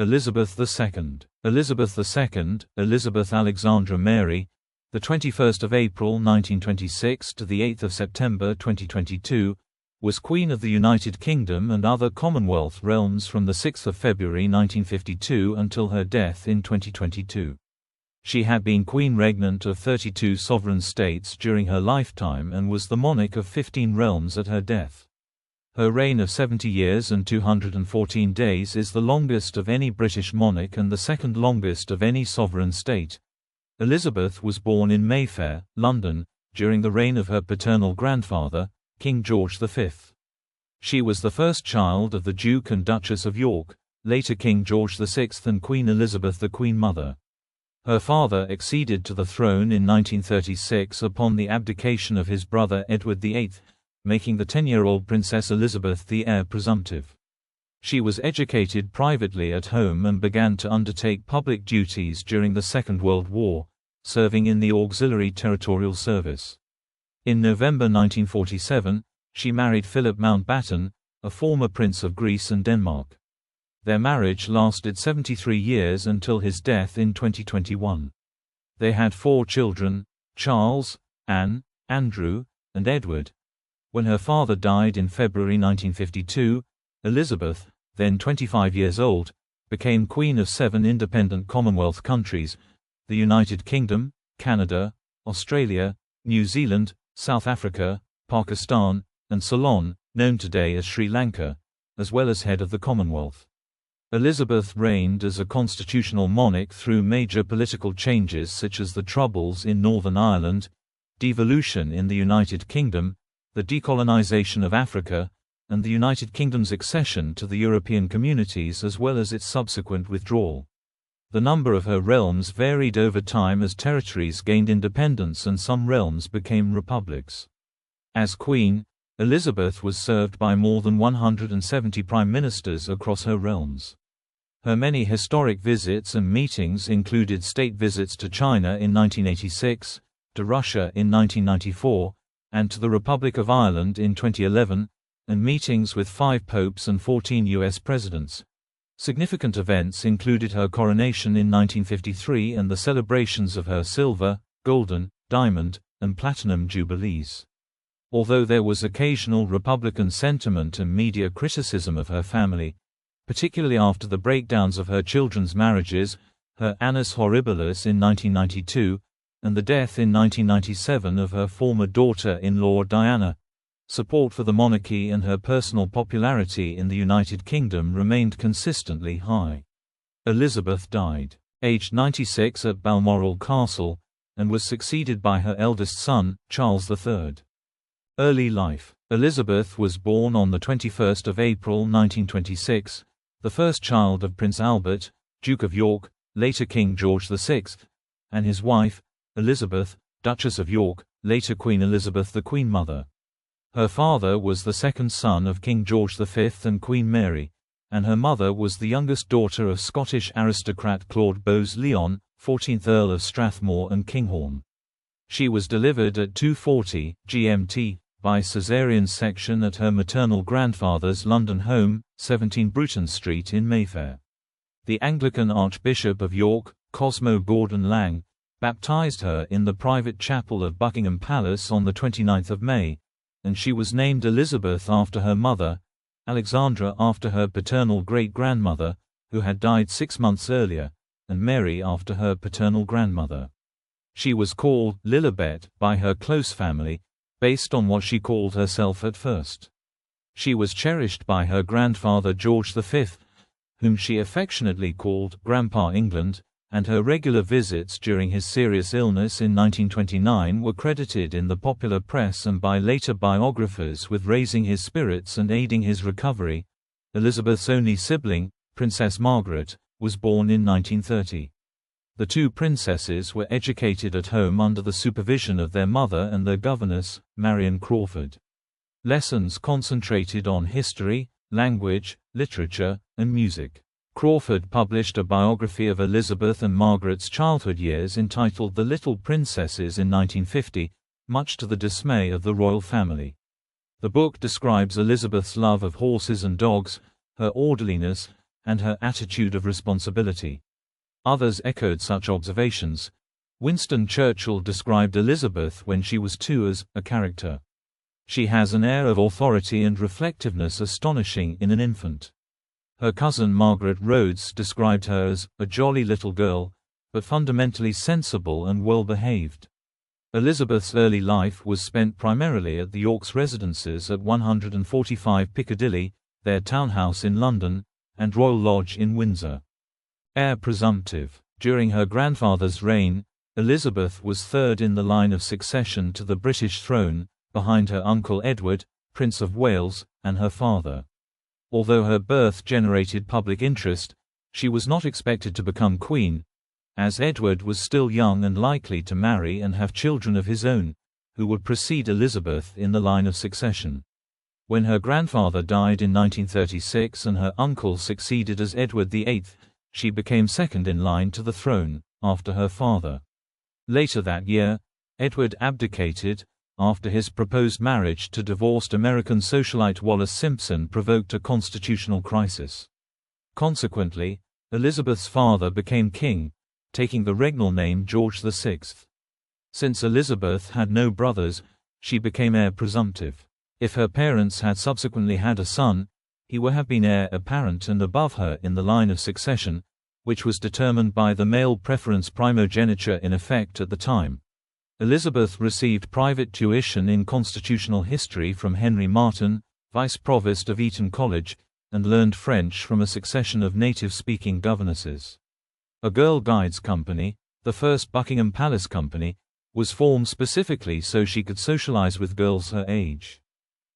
Elizabeth II. Elizabeth II, Elizabeth Alexandra Mary, the 21st of April 1926 to the 8th of September 2022, was Queen of the United Kingdom and other Commonwealth realms from the 6th of February 1952 until her death in 2022. She had been Queen Regnant of 32 sovereign states during her lifetime and was the monarch of 15 realms at her death. Her reign of 70 years and 214 days is the longest of any British monarch and the second longest of any sovereign state. Elizabeth was born in Mayfair, London, during the reign of her paternal grandfather, King George V. She was the first child of the Duke and Duchess of York, later King George VI and Queen Elizabeth the Queen Mother. Her father acceded to the throne in 1936 upon the abdication of his brother Edward VIII, making the 10-year-old Princess Elizabeth the heir presumptive. She was educated privately at home and began to undertake public duties during the Second World War, serving in the Auxiliary Territorial Service. In November 1947, she married Philip Mountbatten, a former Prince of Greece and Denmark. Their marriage lasted 73 years until his death in 2021. They had 4 children, Charles, Anne, Andrew, and Edward. When her father died in February 1952, Elizabeth, then 25 years old, became Queen of 7 independent Commonwealth countries: the United Kingdom, Canada, Australia, New Zealand, South Africa, Pakistan, and Ceylon, known today as Sri Lanka, as well as head of the Commonwealth. Elizabeth reigned as a constitutional monarch through major political changes such as the Troubles in Northern Ireland, devolution in the United Kingdom, the decolonization of Africa, and the United Kingdom's accession to the European communities as well as its subsequent withdrawal. The number of her realms varied over time as territories gained independence and some realms became republics. As Queen, Elizabeth was served by more than 170 prime ministers across her realms. Her many historic visits and meetings included state visits to China in 1986, to Russia in 1994, and to the Republic of Ireland in 2011, and meetings with 5 popes and 14 U.S. presidents. Significant events included her coronation in 1953 and the celebrations of her silver, golden, diamond, and platinum jubilees. Although there was occasional Republican sentiment and media criticism of her family, particularly after the breakdowns of her children's marriages, her annus horribilis in 1992, and the death in 1997 of her former daughter-in-law Diana, support for the monarchy and her personal popularity in the United Kingdom remained consistently high. Elizabeth died, aged 96 at Balmoral Castle, and was succeeded by her eldest son, Charles III. Early life. Elizabeth was born on the 21st of April 1926, the first child of Prince Albert, Duke of York, later King George VI, and his wife, Elizabeth, Duchess of York, later Queen Elizabeth the Queen Mother. Her father was the second son of King George V and Queen Mary, and her mother was the youngest daughter of Scottish aristocrat Claude Bowes-Lyon, 14th Earl of Strathmore and Kinghorn. She was delivered at 2:40 GMT by caesarean section at her maternal grandfather's London home, 17 Bruton Street in Mayfair. The Anglican Archbishop of York, Cosmo Gordon Lang, baptized her in the private chapel of Buckingham Palace on the 29th of May, and she was named Elizabeth after her mother, Alexandra after her paternal great-grandmother, who had died 6 months earlier, and Mary after her paternal grandmother. She was called Lilibet by her close family, based on what she called herself at first. She was cherished by her grandfather George V, whom she affectionately called Grandpa England, and her regular visits during his serious illness in 1929 were credited in the popular press and by later biographers with raising his spirits and aiding his recovery. Elizabeth's only sibling, Princess Margaret, was born in 1930. The 2 princesses were educated at home under the supervision of their mother and their governess, Marion Crawford. Lessons concentrated on history, language, literature, and music. Crawford published a biography of Elizabeth and Margaret's childhood years entitled The Little Princesses in 1950, much to the dismay of the royal family. The book describes Elizabeth's love of horses and dogs, her orderliness, and her attitude of responsibility. Others echoed such observations. Winston Churchill described Elizabeth when she was 2 as a character. She has an air of authority and reflectiveness astonishing in an infant. Her cousin Margaret Rhodes described her as a jolly little girl, but fundamentally sensible and well-behaved. Elizabeth's early life was spent primarily at the Yorks' residences at 145 Piccadilly, their townhouse in London, and Royal Lodge in Windsor. Heir presumptive. During her grandfather's reign, Elizabeth was 3rd in the line of succession to the British throne, behind her uncle Edward, Prince of Wales, and her father. Although her birth generated public interest, she was not expected to become queen, as Edward was still young and likely to marry and have children of his own, who would precede Elizabeth in the line of succession. When her grandfather died in 1936 and her uncle succeeded as Edward VIII, she became 2nd in line to the throne, after her father. Later that year, Edward abdicated, after his proposed marriage to divorced American socialite Wallis Simpson provoked a constitutional crisis. Consequently, Elizabeth's father became king, taking the regnal name George VI. Since Elizabeth had no brothers, she became heir presumptive. If her parents had subsequently had a son, he would have been heir apparent and above her in the line of succession, which was determined by the male preference primogeniture in effect at the time. Elizabeth received private tuition in constitutional history from Henry Martin, Vice Provost of Eton College, and learned French from a succession of native-speaking governesses. A Girl Guides Company, the first Buckingham Palace company, was formed specifically so she could socialize with girls her age.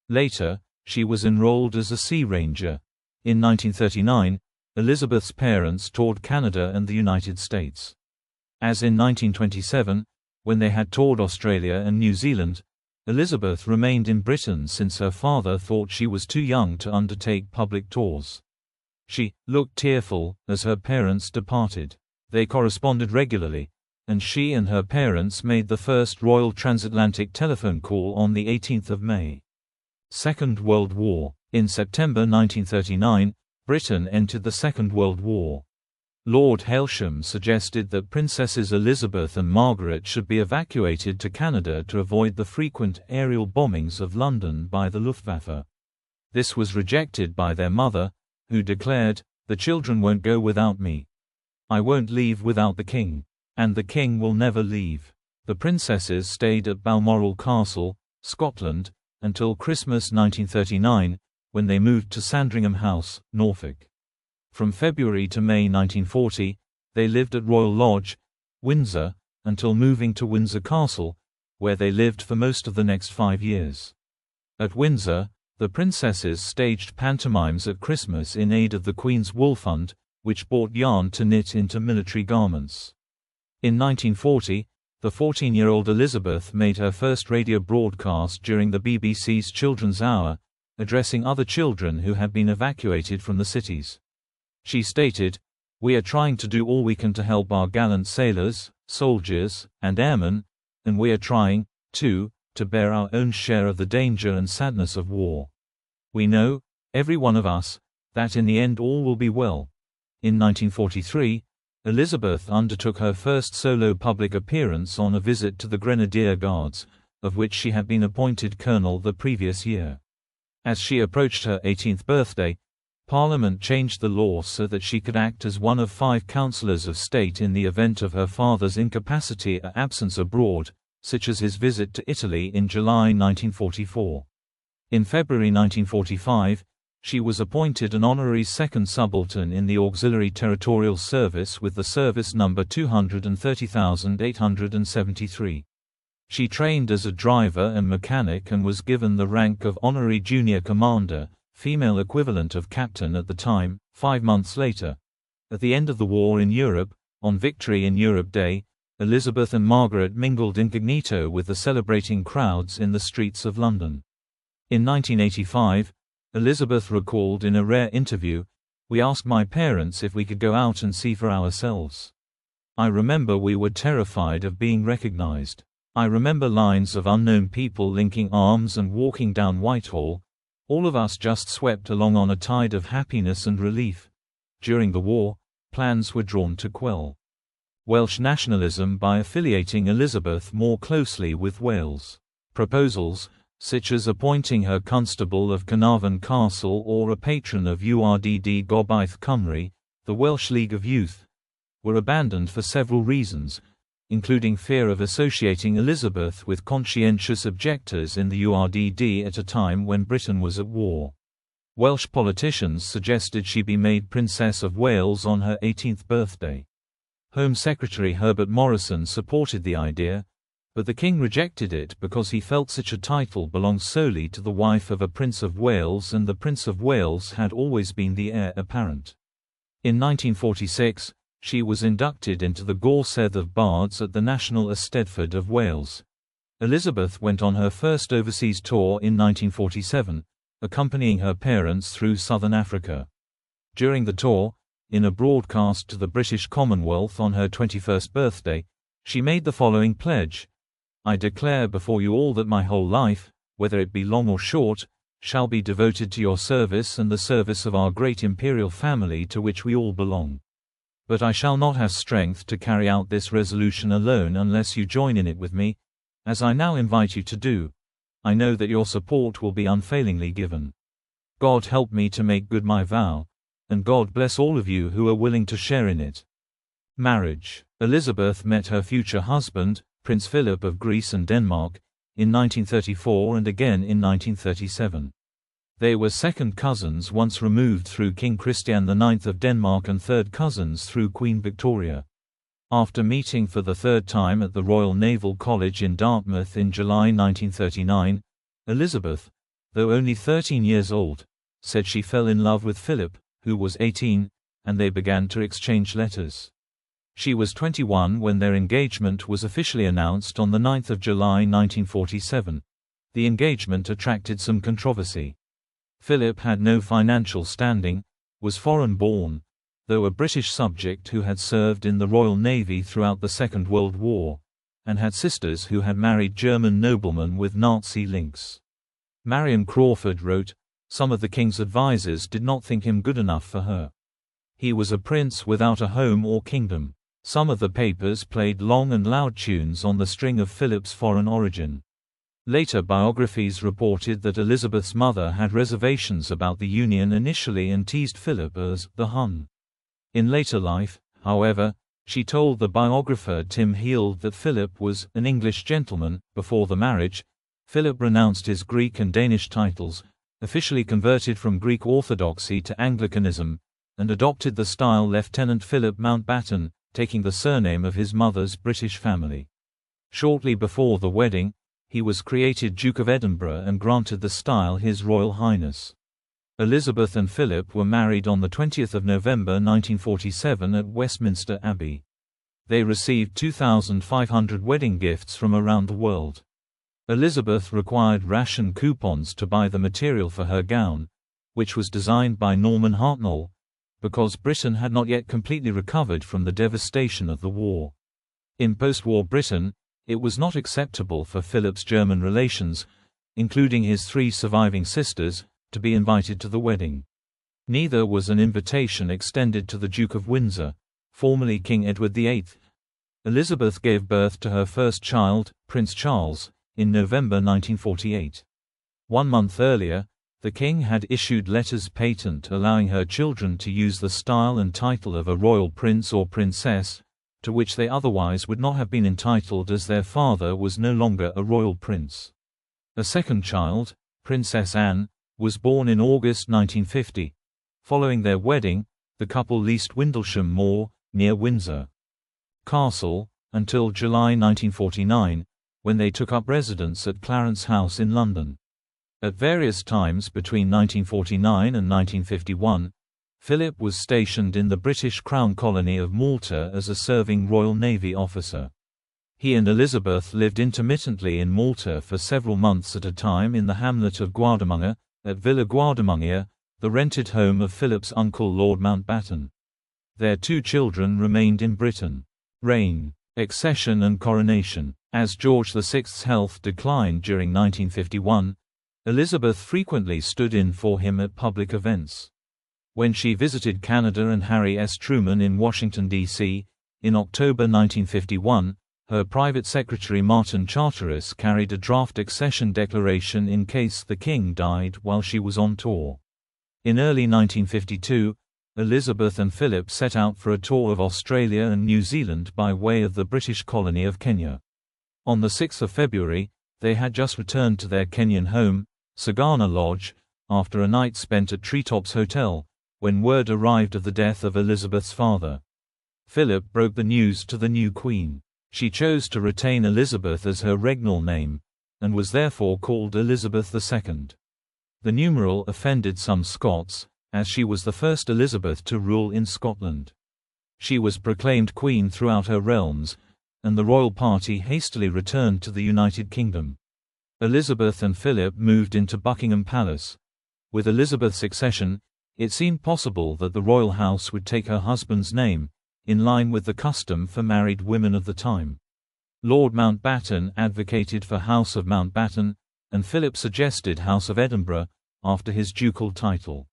Later, she was enrolled as a Sea Ranger. In 1939, Elizabeth's parents toured Canada and the United States. As in 1927, when they had toured Australia and New Zealand, Elizabeth remained in Britain since her father thought she was too young to undertake public tours. She looked tearful as her parents departed. They corresponded regularly, and she and her parents made the first royal transatlantic telephone call on the 18th of May. Second World War. In September 1939, Britain entered the Second World War. Lord Hailsham suggested that Princesses Elizabeth and Margaret should be evacuated to Canada to avoid the frequent aerial bombings of London by the Luftwaffe. This was rejected by their mother, who declared, "The children won't go without me. I won't leave without the king. And the king will never leave." The princesses stayed at Balmoral Castle, Scotland, until Christmas 1939, when they moved to Sandringham House, Norfolk. From February to May 1940, they lived at Royal Lodge, Windsor, until moving to Windsor Castle, where they lived for most of the next 5 years. At Windsor, the princesses staged pantomimes at Christmas in aid of the Queen's Wool Fund, which bought yarn to knit into military garments. In 1940, the 14-year-old Elizabeth made her first radio broadcast during the BBC's Children's Hour, addressing other children who had been evacuated from the cities. She stated, "We are trying to do all we can to help our gallant sailors, soldiers, and airmen, and we are trying, too, to bear our own share of the danger and sadness of war. We know, every one of us, that in the end all will be well." In 1943, Elizabeth undertook her first solo public appearance on a visit to the Grenadier Guards, of which she had been appointed colonel the previous year. As she approached her 18th birthday, Parliament changed the law so that she could act as one of 5 councillors of state in the event of her father's incapacity or absence abroad, such as his visit to Italy in July 1944. In February 1945, she was appointed an honorary second subaltern in the Auxiliary Territorial Service with the service number 230,873. She trained as a driver and mechanic and was given the rank of honorary junior commander, female equivalent of captain at the time, 5 months later. At the end of the war in Europe, on Victory in Europe Day, Elizabeth and Margaret mingled incognito with the celebrating crowds in the streets of London. In 1985, Elizabeth recalled in a rare interview, "We asked my parents if we could go out and see for ourselves. I remember we were terrified of being recognized. I remember lines of unknown people linking arms and walking down Whitehall, all of us just swept along on a tide of happiness and relief. During the war, plans were drawn to quell Welsh nationalism by affiliating Elizabeth more closely with Wales. Proposals, such as appointing her Constable of Carnarvon Castle or a patron of Urdd Gobaith Cymru, the Welsh League of Youth, were abandoned for several reasons, including fear of associating Elizabeth with conscientious objectors in the Urdd at a time when Britain was at war. Welsh politicians suggested she be made Princess of Wales on her 18th birthday. Home Secretary Herbert Morrison supported the idea, but the king rejected it because he felt such a title belonged solely to the wife of a Prince of Wales, and the Prince of Wales had always been the heir apparent. In 1946, she was inducted into the Gorsedd of Bards at the National Eisteddfod of Wales. Elizabeth went on her first overseas tour in 1947, accompanying her parents through southern Africa. During the tour, in a broadcast to the British Commonwealth on her 21st birthday, she made the following pledge: "I declare before you all that my whole life, whether it be long or short, shall be devoted to your service and the service of our great imperial family to which we all belong. But I shall not have strength to carry out this resolution alone unless you join in it with me, as I now invite you to do. I know that your support will be unfailingly given. God help me to make good my vow, and God bless all of you who are willing to share in it." Marriage. Elizabeth met her future husband, Prince Philip of Greece and Denmark, in 1934 and again in 1937. They were second cousins once removed through King Christian IX of Denmark and third cousins through Queen Victoria. After meeting for the third time at the Royal Naval College in Dartmouth in July 1939, Elizabeth, though only 13 years old, said she fell in love with Philip, who was 18, and they began to exchange letters. She was 21 when their engagement was officially announced on 9 July 1947. The engagement attracted some controversy. Philip had no financial standing, was foreign-born, though a British subject who had served in the Royal Navy throughout the Second World War, and had sisters who had married German noblemen with Nazi links. Marion Crawford wrote, "Some of the king's advisers did not think him good enough for her. He was a prince without a home or kingdom." Some of the papers played long and loud tunes on the string of Philip's foreign origin. Later biographies reported that Elizabeth's mother had reservations about the union initially and teased Philip as the Hun. In later life, however, she told the biographer Tim Heald that Philip was an English gentleman. Before the marriage, Philip renounced his Greek and Danish titles, officially converted from Greek Orthodoxy to Anglicanism, and adopted the style Lieutenant Philip Mountbatten, taking the surname of his mother's British family. Shortly before the wedding, he was created Duke of Edinburgh and granted the style His Royal Highness. Elizabeth and Philip were married on 20 November 1947 at Westminster Abbey. They received 2,500 wedding gifts from around the world. Elizabeth required ration coupons to buy the material for her gown, which was designed by Norman Hartnell, because Britain had not yet completely recovered from the devastation of the war. In post-war Britain, it was not acceptable for Philip's German relations, including his 3 surviving sisters, to be invited to the wedding. Neither was an invitation extended to the Duke of Windsor, formerly King Edward VIII. Elizabeth gave birth to her first child, Prince Charles, in November 1948. 1 month earlier, the king had issued letters patent allowing her children to use the style and title of a royal prince or princess, to which they otherwise would not have been entitled as their father was no longer a royal prince. A second child, Princess Anne, was born in August 1950. Following their wedding, the couple leased Windlesham Moor, near Windsor Castle, until July 1949, when they took up residence at Clarence House in London. At various times between 1949 and 1951, Philip was stationed in the British Crown colony of Malta as a serving Royal Navy officer. He and Elizabeth lived intermittently in Malta for several months at a time in the hamlet of Guardamunga, at Villa Guardamunga, the rented home of Philip's uncle Lord Mountbatten. Their 2 children remained in Britain. Reign, accession and coronation. As George VI's health declined during 1951, Elizabeth frequently stood in for him at public events. When she visited Canada and Harry S. Truman in Washington, D.C., in October 1951, her private secretary Martin Charteris carried a draft accession declaration in case the king died while she was on tour. In early 1952, Elizabeth and Philip set out for a tour of Australia and New Zealand by way of the British colony of Kenya. On the 6th of February, they had just returned to their Kenyan home, Sagana Lodge, after a night spent at Treetops Hotel, when word arrived of the death of Elizabeth's father. Philip broke the news to the new queen. She chose to retain Elizabeth as her regnal name, and was therefore called Elizabeth II. The numeral offended some Scots, as she was the first Elizabeth to rule in Scotland. She was proclaimed queen throughout her realms, and the royal party hastily returned to the United Kingdom. Elizabeth and Philip moved into Buckingham Palace. With Elizabeth's accession, it seemed possible that the royal house would take her husband's name, in line with the custom for married women of the time. Lord Mountbatten advocated for House of Mountbatten, and Philip suggested House of Edinburgh, after his ducal title.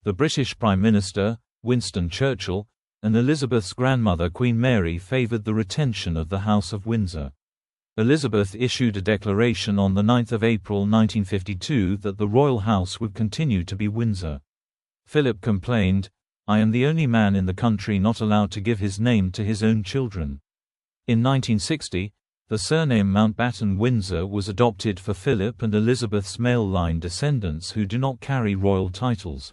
The British Prime Minister, Winston Churchill, and Elizabeth's grandmother Queen Mary favoured the retention of the House of Windsor. Elizabeth issued a declaration on 9 April 1952 that the royal house would continue to be Windsor. Philip complained, "I am the only man in the country not allowed to give his name to his own children." In 1960, the surname Mountbatten-Windsor was adopted for Philip and Elizabeth's male line descendants who do not carry royal titles.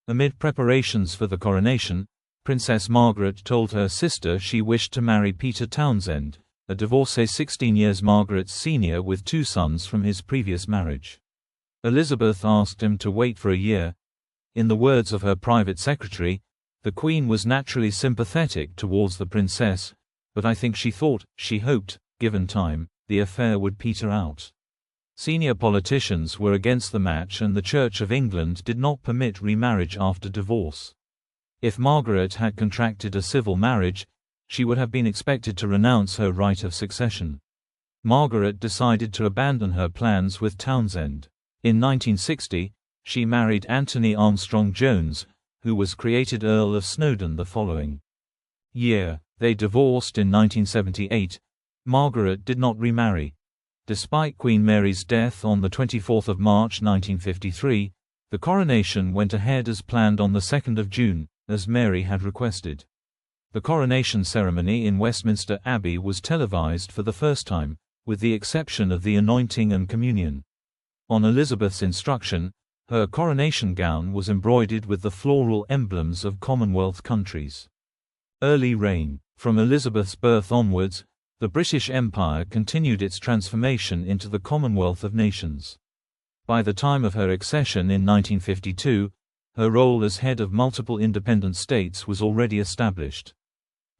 Amid preparations for the coronation, Princess Margaret told her sister she wished to marry Peter Townsend, a divorcee 16 years Margaret's senior with 2 sons from his previous marriage. Elizabeth asked him to wait for a year. In the words of her private secretary, the Queen was naturally sympathetic towards the princess, but I think she hoped, given time, the affair would peter out. Senior politicians were against the match and the Church of England did not permit remarriage after divorce. If Margaret had contracted a civil marriage, she would have been expected to renounce her right of succession. Margaret decided to abandon her plans with Townsend. In 1960, she married Anthony Armstrong Jones, who was created Earl of Snowdon the following year. They divorced in 1978. Margaret did not remarry. Despite Queen Mary's death on 24 March 1953, the coronation went ahead as planned on 2 June, as Mary had requested. The coronation ceremony in Westminster Abbey was televised for the first time, with the exception of the anointing and communion. On Elizabeth's instruction, her coronation gown was embroidered with the floral emblems of Commonwealth countries. Early reign. From Elizabeth's birth onwards, the British Empire continued its transformation into the Commonwealth of Nations. By the time of her accession in 1952, her role as head of multiple independent states was already established.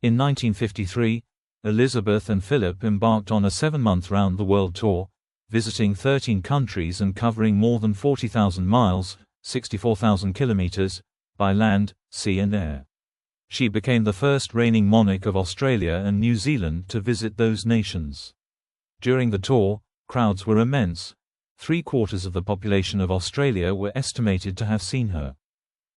In 1953, Elizabeth and Philip embarked on a 7-month round-the-world tour, visiting 13 countries and covering more than 40,000 miles, 64,000 kilometers, by land, sea and air. She became the first reigning monarch of Australia and New Zealand to visit those nations. During the tour, crowds were immense. 3/4 of the population of Australia were estimated to have seen her.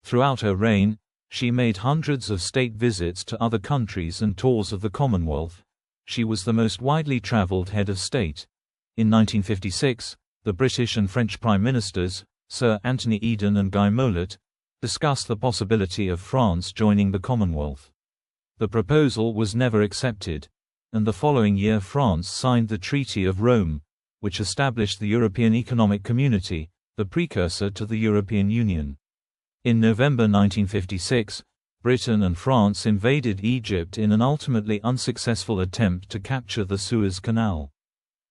Throughout her reign, she made hundreds of state visits to other countries and tours of the Commonwealth. She was the most widely travelled head of state. In 1956, the British and French Prime Ministers, Sir Anthony Eden and Guy Mollet, discussed the possibility of France joining the Commonwealth. The proposal was never accepted, and the following year France signed the Treaty of Rome, which established the European Economic Community, the precursor to the European Union. In November 1956, Britain and France invaded Egypt in an ultimately unsuccessful attempt to capture the Suez Canal.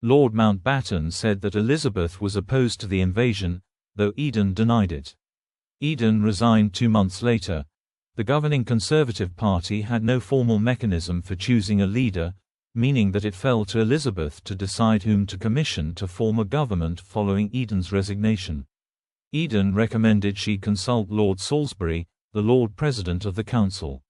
Lord Mountbatten said that Elizabeth was opposed to the invasion, though Eden denied it. Eden resigned 2 months later. The governing Conservative Party had no formal mechanism for choosing a leader, meaning that it fell to Elizabeth to decide whom to commission to form a government following Eden's resignation. Eden recommended she consult Lord Salisbury, the Lord President of the Council.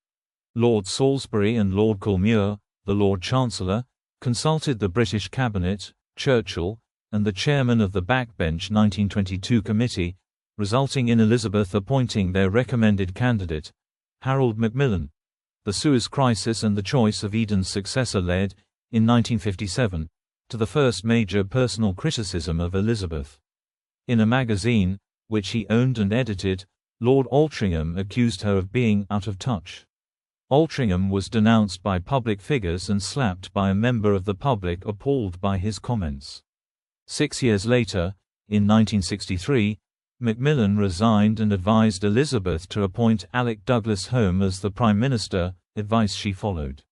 Lord Salisbury and Lord Culmuir, the Lord Chancellor, consulted the British Cabinet, Churchill, and the chairman of the Backbench 1922 Committee, resulting in Elizabeth appointing their recommended candidate, Harold Macmillan. The Suez Crisis and the choice of Eden's successor led, in 1957, to the first major personal criticism of Elizabeth. In a magazine, which he owned and edited, Lord Altrincham accused her of being out of touch. Altrincham was denounced by public figures and slapped by a member of the public appalled by his comments. 6 years later, in 1963, Macmillan resigned and advised Elizabeth to appoint Alec Douglas Home as the Prime Minister, advice she followed.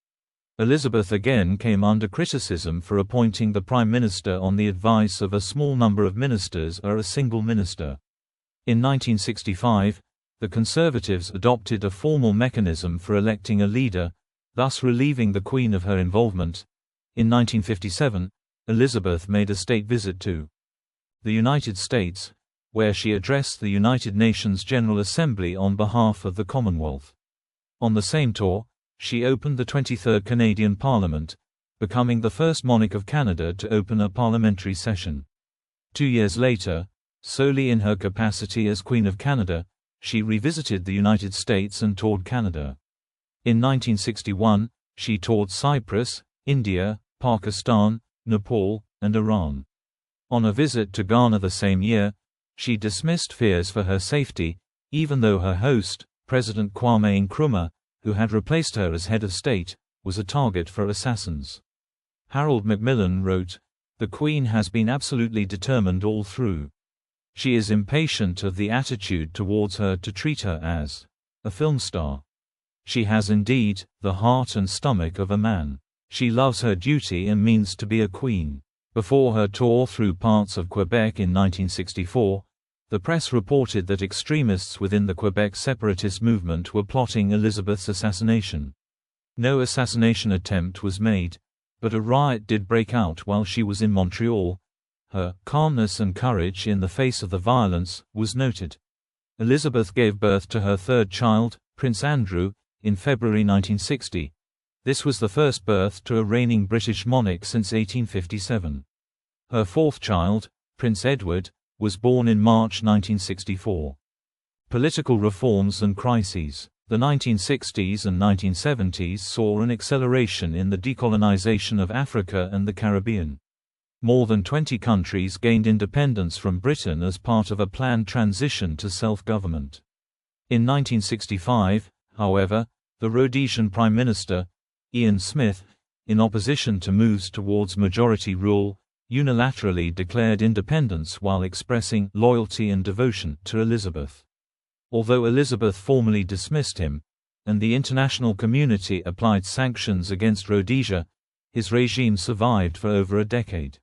Elizabeth again came under criticism for appointing the Prime Minister on the advice of a small number of ministers or a single minister. In 1965, the Conservatives adopted a formal mechanism for electing a leader, thus relieving the Queen of her involvement. In 1957, Elizabeth made a state visit to the United States, where she addressed the United Nations General Assembly on behalf of the Commonwealth. On the same tour, she opened the 23rd Canadian Parliament, becoming the first monarch of Canada to open a parliamentary session. 2 years later, solely in her capacity as Queen of Canada, she revisited the United States and toured Canada. In 1961, she toured Cyprus, India, Pakistan, Nepal, and Iran. On a visit to Ghana the same year, she dismissed fears for her safety, even though her host, President Kwame Nkrumah, who had replaced her as head of state, was a target for assassins. Harold Macmillan wrote, "The Queen has been absolutely determined all through. She is impatient of the attitude towards her to treat her as a film star. She has indeed the heart and stomach of a man. She loves her duty and means to be a queen." Before her tour through parts of Quebec in 1964, the press reported that extremists within the Quebec separatist movement were plotting Elizabeth's assassination. No assassination attempt was made, but a riot did break out while she was in Montreal. Her calmness and courage in the face of the violence was noted. Elizabeth gave birth to her third child, Prince Andrew, in February 1960. This was the first birth to a reigning British monarch since 1857. Her fourth child, Prince Edward, was born in March 1964. Political reforms and crises. The 1960s and 1970s saw an acceleration in the decolonization of Africa and the Caribbean. More than 20 countries gained independence from Britain as part of a planned transition to self-government. In 1965, however, the Rhodesian Prime Minister, Ian Smith, in opposition to moves towards majority rule, unilaterally declared independence while expressing loyalty and devotion to Elizabeth. Although Elizabeth formally dismissed him, and the international community applied sanctions against Rhodesia, his regime survived for over a decade.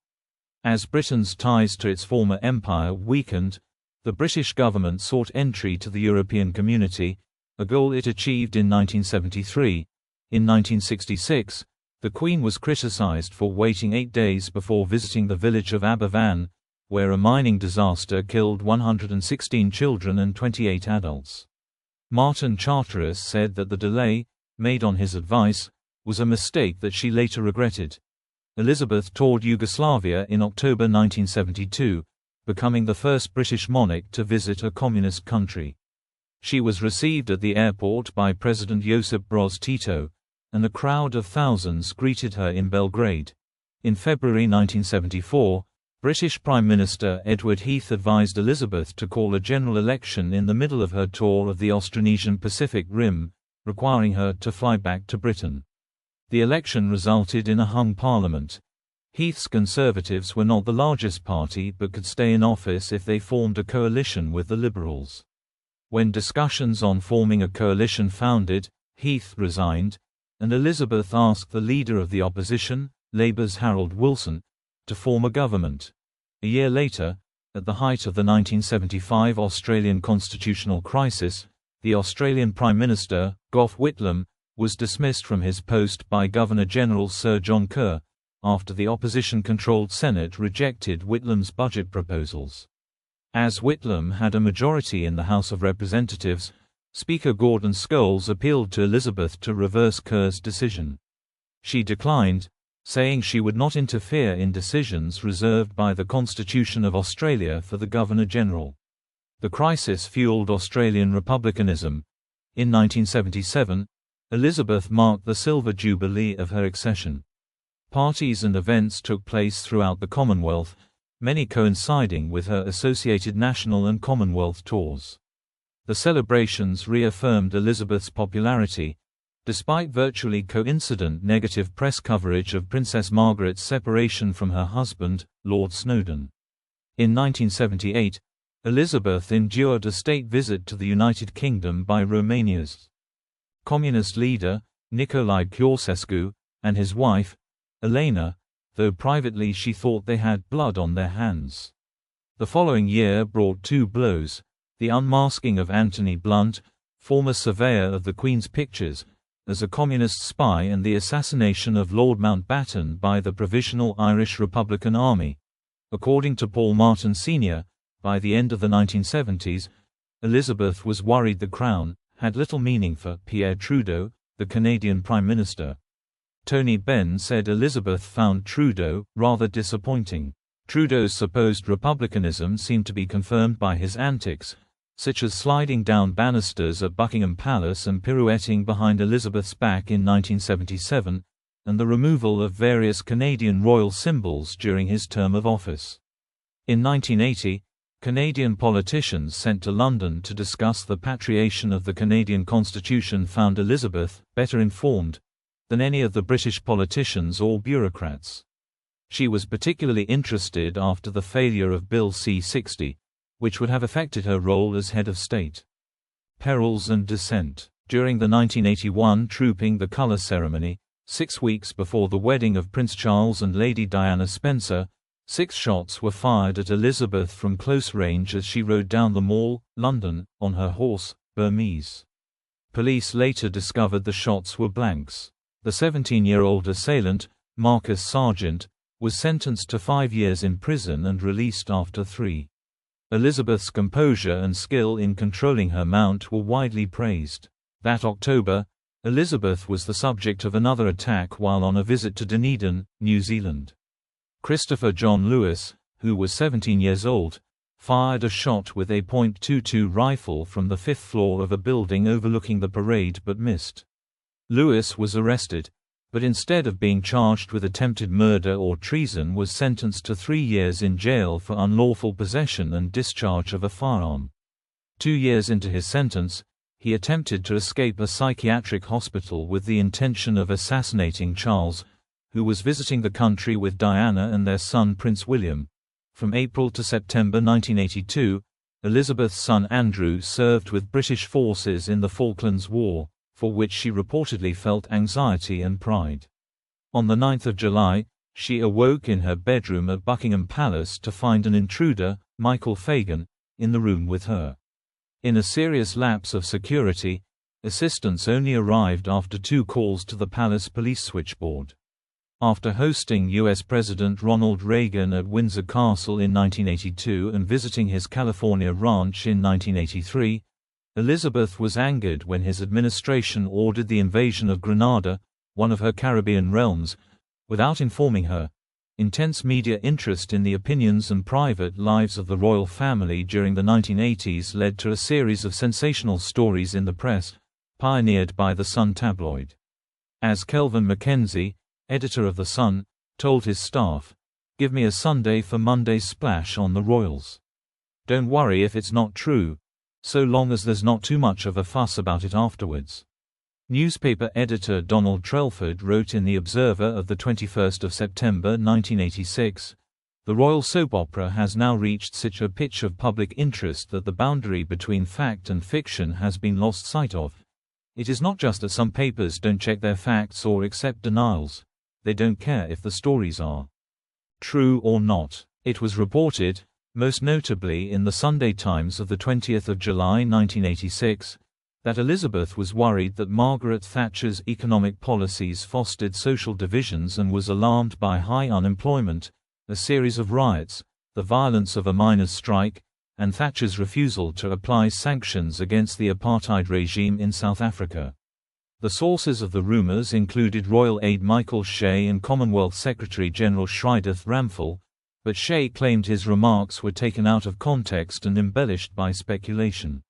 As Britain's ties to its former empire weakened, the British government sought entry to the European Community, a goal it achieved in 1973. In 1966, the Queen was criticised for waiting 8 days before visiting the village of Aberfan, where a mining disaster killed 116 children and 28 adults. Martin Charteris said that the delay, made on his advice, was a mistake that she later regretted. Elizabeth toured Yugoslavia in October 1972, becoming the first British monarch to visit a communist country. She was received at the airport by President Josip Broz Tito, and a crowd of thousands greeted her in Belgrade. In February 1974, British Prime Minister Edward Heath advised Elizabeth to call a general election in the middle of her tour of the Austronesian Pacific Rim, requiring her to fly back to Britain. The election resulted in a hung parliament. Heath's Conservatives were not the largest party but could stay in office if they formed a coalition with the Liberals. When discussions on forming a coalition foundered, Heath resigned, and Elizabeth asked the leader of the opposition, Labour's Harold Wilson, to form a government. A year later, at the height of the 1975 Australian constitutional crisis, the Australian Prime Minister, Gough Whitlam, was dismissed from his post by Governor-General Sir John Kerr, after the opposition-controlled Senate rejected Whitlam's budget proposals. As Whitlam had a majority in the House of Representatives, Speaker Gordon Scholes appealed to Elizabeth to reverse Kerr's decision. She declined, saying she would not interfere in decisions reserved by the Constitution of Australia for the Governor-General. The crisis fueled Australian republicanism. In 1977, Elizabeth marked the silver jubilee of her accession. Parties and events took place throughout the Commonwealth, many coinciding with her associated national and Commonwealth tours. The celebrations reaffirmed Elizabeth's popularity, despite virtually coincident negative press coverage of Princess Margaret's separation from her husband, Lord Snowdon. In 1978, Elizabeth endured a state visit to the United Kingdom by Romania's communist leader, Nicolae Ceausescu, and his wife, Elena, though privately she thought they had blood on their hands. The following year brought two blows: the unmasking of Anthony Blunt, former surveyor of the Queen's Pictures, as a communist spy, and the assassination of Lord Mountbatten by the Provisional Irish Republican Army. According to Paul Martin Sr., by the end of the 1970s, Elizabeth was worried the Crown had little meaning for Pierre Trudeau, the Canadian Prime Minister. Tony Benn said Elizabeth found Trudeau rather disappointing. Trudeau's supposed republicanism seemed to be confirmed by his antics, such as sliding down banisters at Buckingham Palace and pirouetting behind Elizabeth's back in 1977, and the removal of various Canadian royal symbols during his term of office. In 1980, Canadian politicians sent to London to discuss the patriation of the Canadian Constitution found Elizabeth better informed than any of the British politicians or bureaucrats. She was particularly interested after the failure of Bill C-60, which would have affected her role as head of state. Perils and dissent. During the 1981 Trooping the Colour ceremony, 6 weeks before the wedding of Prince Charles and Lady Diana Spencer, 6 shots were fired at Elizabeth from close range as she rode down the Mall, London, on her horse, Burmese. Police later discovered the shots were blanks. The 17-year-old assailant, Marcus Sargent, was sentenced to 5 years in prison and released after 3. Elizabeth's composure and skill in controlling her mount were widely praised. That October, Elizabeth was the subject of another attack while on a visit to Dunedin, New Zealand. Christopher John Lewis, who was 17 years old, fired a shot with a .22 rifle from the 5th floor of a building overlooking the parade but missed. Lewis was arrested, but instead of being charged with attempted murder or treason was sentenced to 3 years in jail for unlawful possession and discharge of a firearm. 2 years into his sentence, he attempted to escape a psychiatric hospital with the intention of assassinating Charles, who was visiting the country with Diana and their son Prince William. From April to September 1982, Elizabeth's son Andrew served with British forces in the Falklands War, for which she reportedly felt anxiety and pride. On the 9th of July, she awoke in her bedroom at Buckingham Palace to find an intruder, Michael Fagan, in the room with her. In a serious lapse of security, assistance only arrived after 2 calls to the palace police switchboard. After hosting U.S. President Ronald Reagan at Windsor Castle in 1982 and visiting his California ranch in 1983, Elizabeth was angered when his administration ordered the invasion of Grenada, one of her Caribbean realms, without informing her. Intense media interest in the opinions and private lives of the royal family during the 1980s led to a series of sensational stories in the press, pioneered by the Sun tabloid. As Kelvin Mackenzie, editor of The Sun, told his staff, "Give me a Sunday for Monday's splash on the royals. Don't worry if it's not true, so long as there's not too much of a fuss about it afterwards." Newspaper editor Donald Trelford wrote in The Observer of the 21st of September 1986, "The royal soap opera has now reached such a pitch of public interest that the boundary between fact and fiction has been lost sight of. It is not just that some papers don't check their facts or accept denials. They don't care if the stories are true or not." It was reported, most notably in the Sunday Times of the 20th of July 1986, that Elizabeth was worried that Margaret Thatcher's economic policies fostered social divisions and was alarmed by high unemployment, a series of riots, the violence of a miners' strike, and Thatcher's refusal to apply sanctions against the apartheid regime in South Africa. The sources of the rumors included Royal Aide Michael Shea and Commonwealth Secretary-General Shridath Ramphal, but Shea claimed his remarks were taken out of context and embellished by speculation.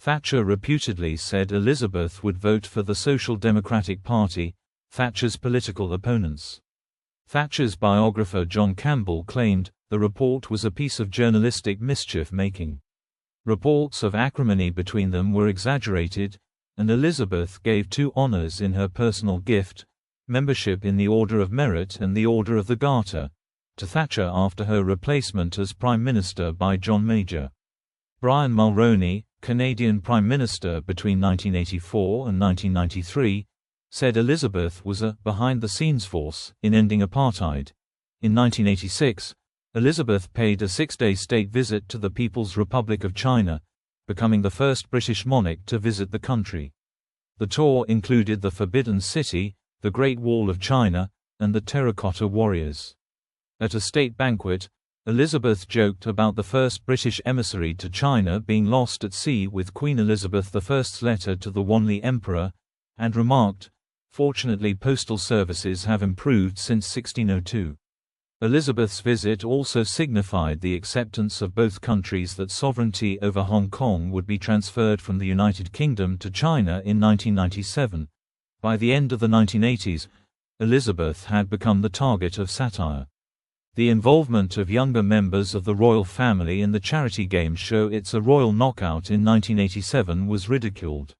Thatcher reputedly said Elizabeth would vote for the Social Democratic Party, Thatcher's political opponents. Thatcher's biographer John Campbell claimed, the report was a piece of journalistic mischief-making. Reports of acrimony between them were exaggerated, and Elizabeth gave 2 honors in her personal gift, membership in the Order of Merit and the Order of the Garter, to Thatcher after her replacement as Prime Minister by John Major. Brian Mulroney, Canadian Prime Minister between 1984 and 1993, said Elizabeth was a behind-the-scenes force in ending apartheid. In 1986, Elizabeth paid a 6-day state visit to the People's Republic of China, becoming the first British monarch to visit the country. The tour included the Forbidden City, the Great Wall of China, and the Terracotta Warriors. At a state banquet, Elizabeth joked about the first British emissary to China being lost at sea with Queen Elizabeth I's letter to the Wanli Emperor, and remarked, "Fortunately, postal services have improved since 1602. Elizabeth's visit also signified the acceptance of both countries that sovereignty over Hong Kong would be transferred from the United Kingdom to China in 1997. By the end of the 1980s, Elizabeth had become the target of satire. The involvement of younger members of the royal family in the charity game show It's a Royal Knockout in 1987 was ridiculed.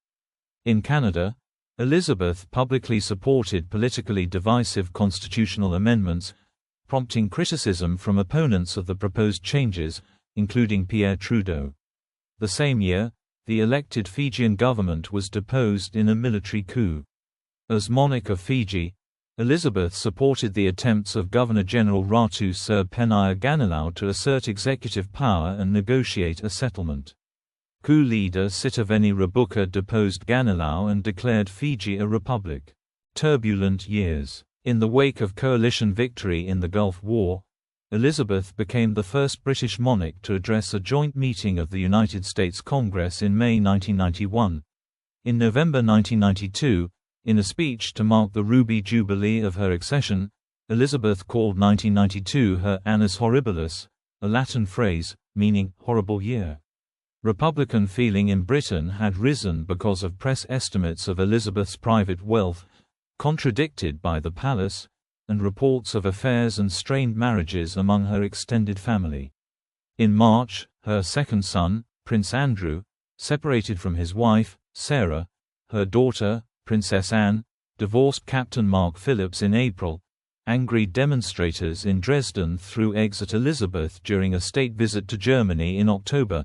In Canada, Elizabeth publicly supported politically divisive constitutional amendments, prompting criticism from opponents of the proposed changes, including Pierre Trudeau. The same year, the elected Fijian government was deposed in a military coup. As monarch of Fiji, Elizabeth supported the attempts of Governor-General Ratu Sir Penaya Ganilau to assert executive power and negotiate a settlement. Coup leader Sitiveni Rabuka deposed Ganilau and declared Fiji a republic. Turbulent years. In the wake of coalition victory in the Gulf War, Elizabeth became the first British monarch to address a joint meeting of the United States Congress in May 1991. In November 1992, in a speech to mark the Ruby Jubilee of her accession, Elizabeth called 1992 her Annus Horribilis, a Latin phrase, meaning horrible year. Republican feeling in Britain had risen because of press estimates of Elizabeth's private wealth, contradicted by the palace, and reports of affairs and strained marriages among her extended family. In March, her second son, Prince Andrew, separated from his wife, Sarah. Her daughter, Princess Anne, divorced Captain Mark Phillips in April. Angry demonstrators in Dresden threw eggs at Elizabeth during a state visit to Germany in October,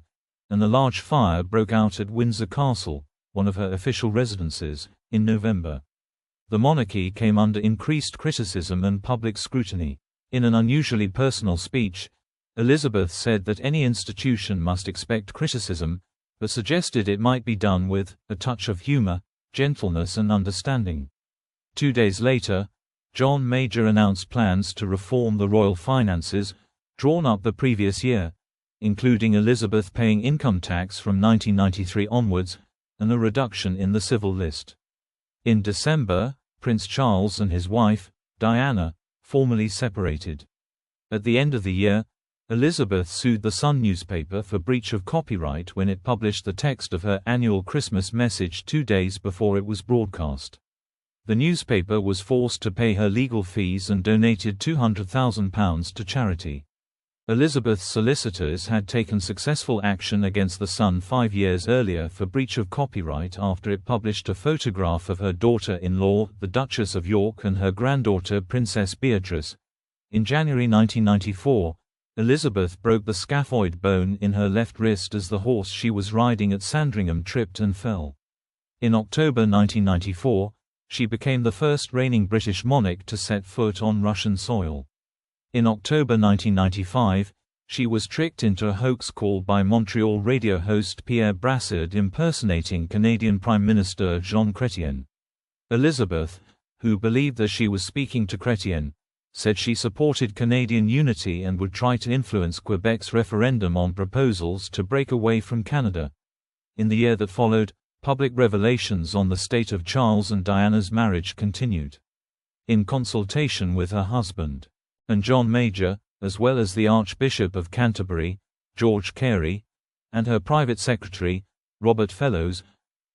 and a large fire broke out at Windsor Castle, one of her official residences, in November. The monarchy came under increased criticism and public scrutiny. In an unusually personal speech, Elizabeth said that any institution must expect criticism, but suggested it might be done with a touch of humor, gentleness and understanding. 2 days later, John Major announced plans to reform the royal finances, drawn up the previous year, including Elizabeth paying income tax from 1993 onwards, and a reduction in the civil list. In December, Prince Charles and his wife, Diana, formally separated. At the end of the year, Elizabeth sued the Sun newspaper for breach of copyright when it published the text of her annual Christmas message 2 days before it was broadcast. The newspaper was forced to pay her legal fees and donated £200,000 to charity. Elizabeth's solicitors had taken successful action against the Sun 5 years earlier for breach of copyright after it published a photograph of her daughter-in-law, the Duchess of York, and her granddaughter Princess Beatrice. In January 1994, Elizabeth broke the scaphoid bone in her left wrist as the horse she was riding at Sandringham tripped and fell. In October 1994, she became the first reigning British monarch to set foot on Russian soil. In October 1995, she was tricked into a hoax call by Montreal radio host Pierre Brassard impersonating Canadian Prime Minister Jean Chrétien. Elizabeth, who believed that she was speaking to Chrétien, said she supported Canadian unity and would try to influence Quebec's referendum on proposals to break away from Canada. In the year that followed, public revelations on the state of Charles and Diana's marriage continued. In consultation with her husband and John Major, as well as the Archbishop of Canterbury, George Carey, and her private secretary, Robert Fellows,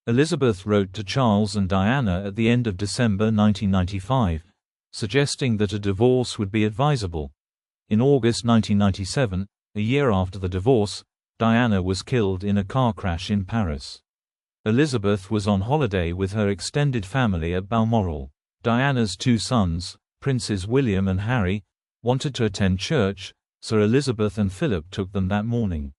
Elizabeth wrote to Charles and Diana at the end of December 1995, suggesting that a divorce would be advisable. In August 1997, a year after the divorce, Diana was killed in a car crash in Paris. Elizabeth was on holiday with her extended family at Balmoral. Diana's two sons, Princes William and Harry, wanted to attend church, so Elizabeth and Philip took them that morning.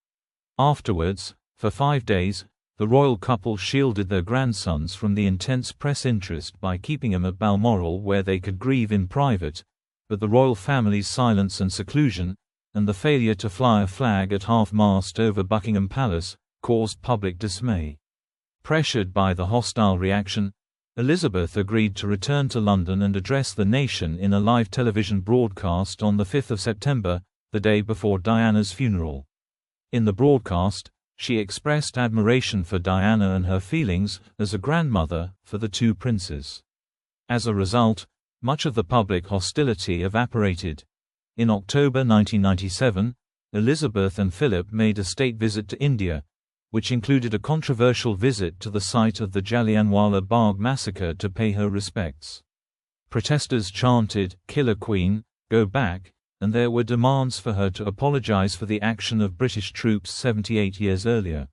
Afterwards, for 5 days, the royal couple shielded their grandsons from the intense press interest by keeping them at Balmoral where they could grieve in private, but the royal family's silence and seclusion, and the failure to fly a flag at half-mast over Buckingham Palace, caused public dismay. Pressured by the hostile reaction, Elizabeth agreed to return to London and address the nation in a live television broadcast on the 5th of September, the day before Diana's funeral. In the broadcast, she expressed admiration for Diana and her feelings, as a grandmother, for the two princes. As a result, much of the public hostility evaporated. In October 1997, Elizabeth and Philip made a state visit to India, which included a controversial visit to the site of the Jallianwala Bagh massacre to pay her respects. Protesters chanted, "Kill a Queen, go back," and there were demands for her to apologize for the action of British troops 78 years earlier.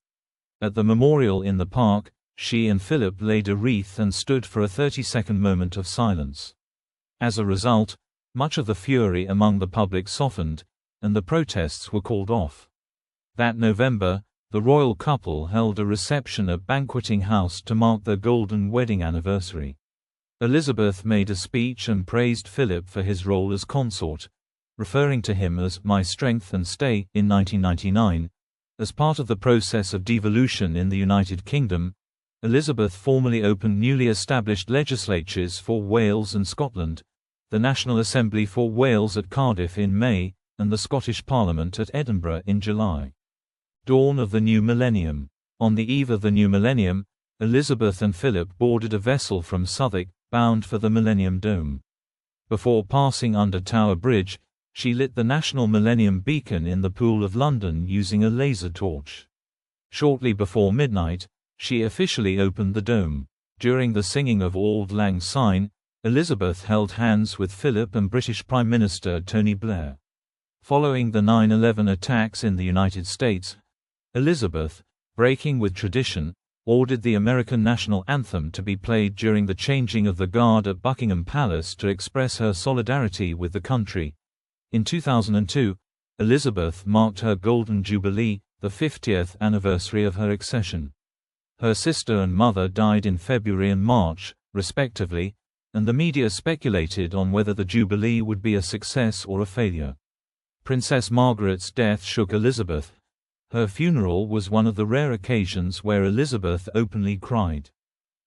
At the memorial in the park, she and Philip laid a wreath and stood for a 30-second moment of silence. As a result, much of the fury among the public softened, and the protests were called off. That November, the royal couple held a reception at Banqueting House to mark their golden wedding anniversary. Elizabeth made a speech and praised Philip for his role as consort, referring to him as "my strength and stay." In 1999, as part of the process of devolution in the United Kingdom, Elizabeth formally opened newly established legislatures for Wales and Scotland, the National Assembly for Wales at Cardiff in May, and the Scottish Parliament at Edinburgh in July. Dawn of the new millennium. On the eve of the new millennium, Elizabeth and Philip boarded a vessel from Southwark, bound for the Millennium Dome. Before passing under Tower Bridge, she lit the National Millennium Beacon in the Pool of London using a laser torch. Shortly before midnight, she officially opened the dome. During the singing of Auld Lang Syne, Elizabeth held hands with Philip and British Prime Minister Tony Blair. Following the 9/11 attacks in the United States, Elizabeth, breaking with tradition, ordered the American national anthem to be played during the changing of the guard at Buckingham Palace to express her solidarity with the country. In 2002, Elizabeth marked her Golden Jubilee, the 50th anniversary of her accession. Her sister and mother died in February and March, respectively, and the media speculated on whether the Jubilee would be a success or a failure. Princess Margaret's death shook Elizabeth. Her funeral was one of the rare occasions where Elizabeth openly cried.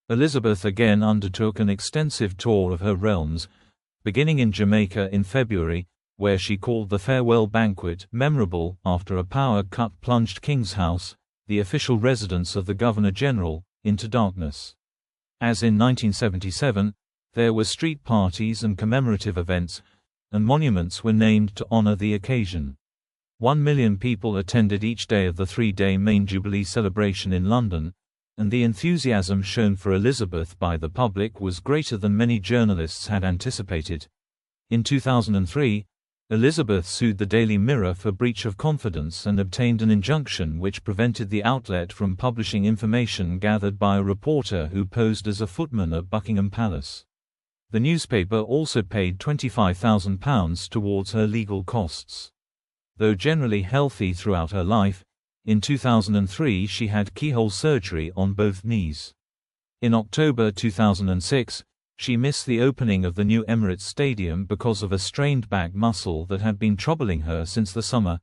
Elizabeth again undertook an extensive tour of her realms, beginning in Jamaica in February, where she called the farewell banquet memorable after a power cut plunged King's House, the official residence of the Governor-General, into darkness. As in 1977, there were street parties and commemorative events, and monuments were named to honor the occasion. 1 million people attended each day of the 3-day main Jubilee celebration in London, and the enthusiasm shown for Elizabeth by the public was greater than many journalists had anticipated. In 2003, Elizabeth sued the Daily Mirror for breach of confidence and obtained an injunction which prevented the outlet from publishing information gathered by a reporter who posed as a footman at Buckingham Palace. The newspaper also paid £25,000 towards her legal costs. Though generally healthy throughout her life, in 2003 she had keyhole surgery on both knees. In October 2006, she missed the opening of the new Emirates Stadium because of a strained back muscle that had been troubling her since the summer.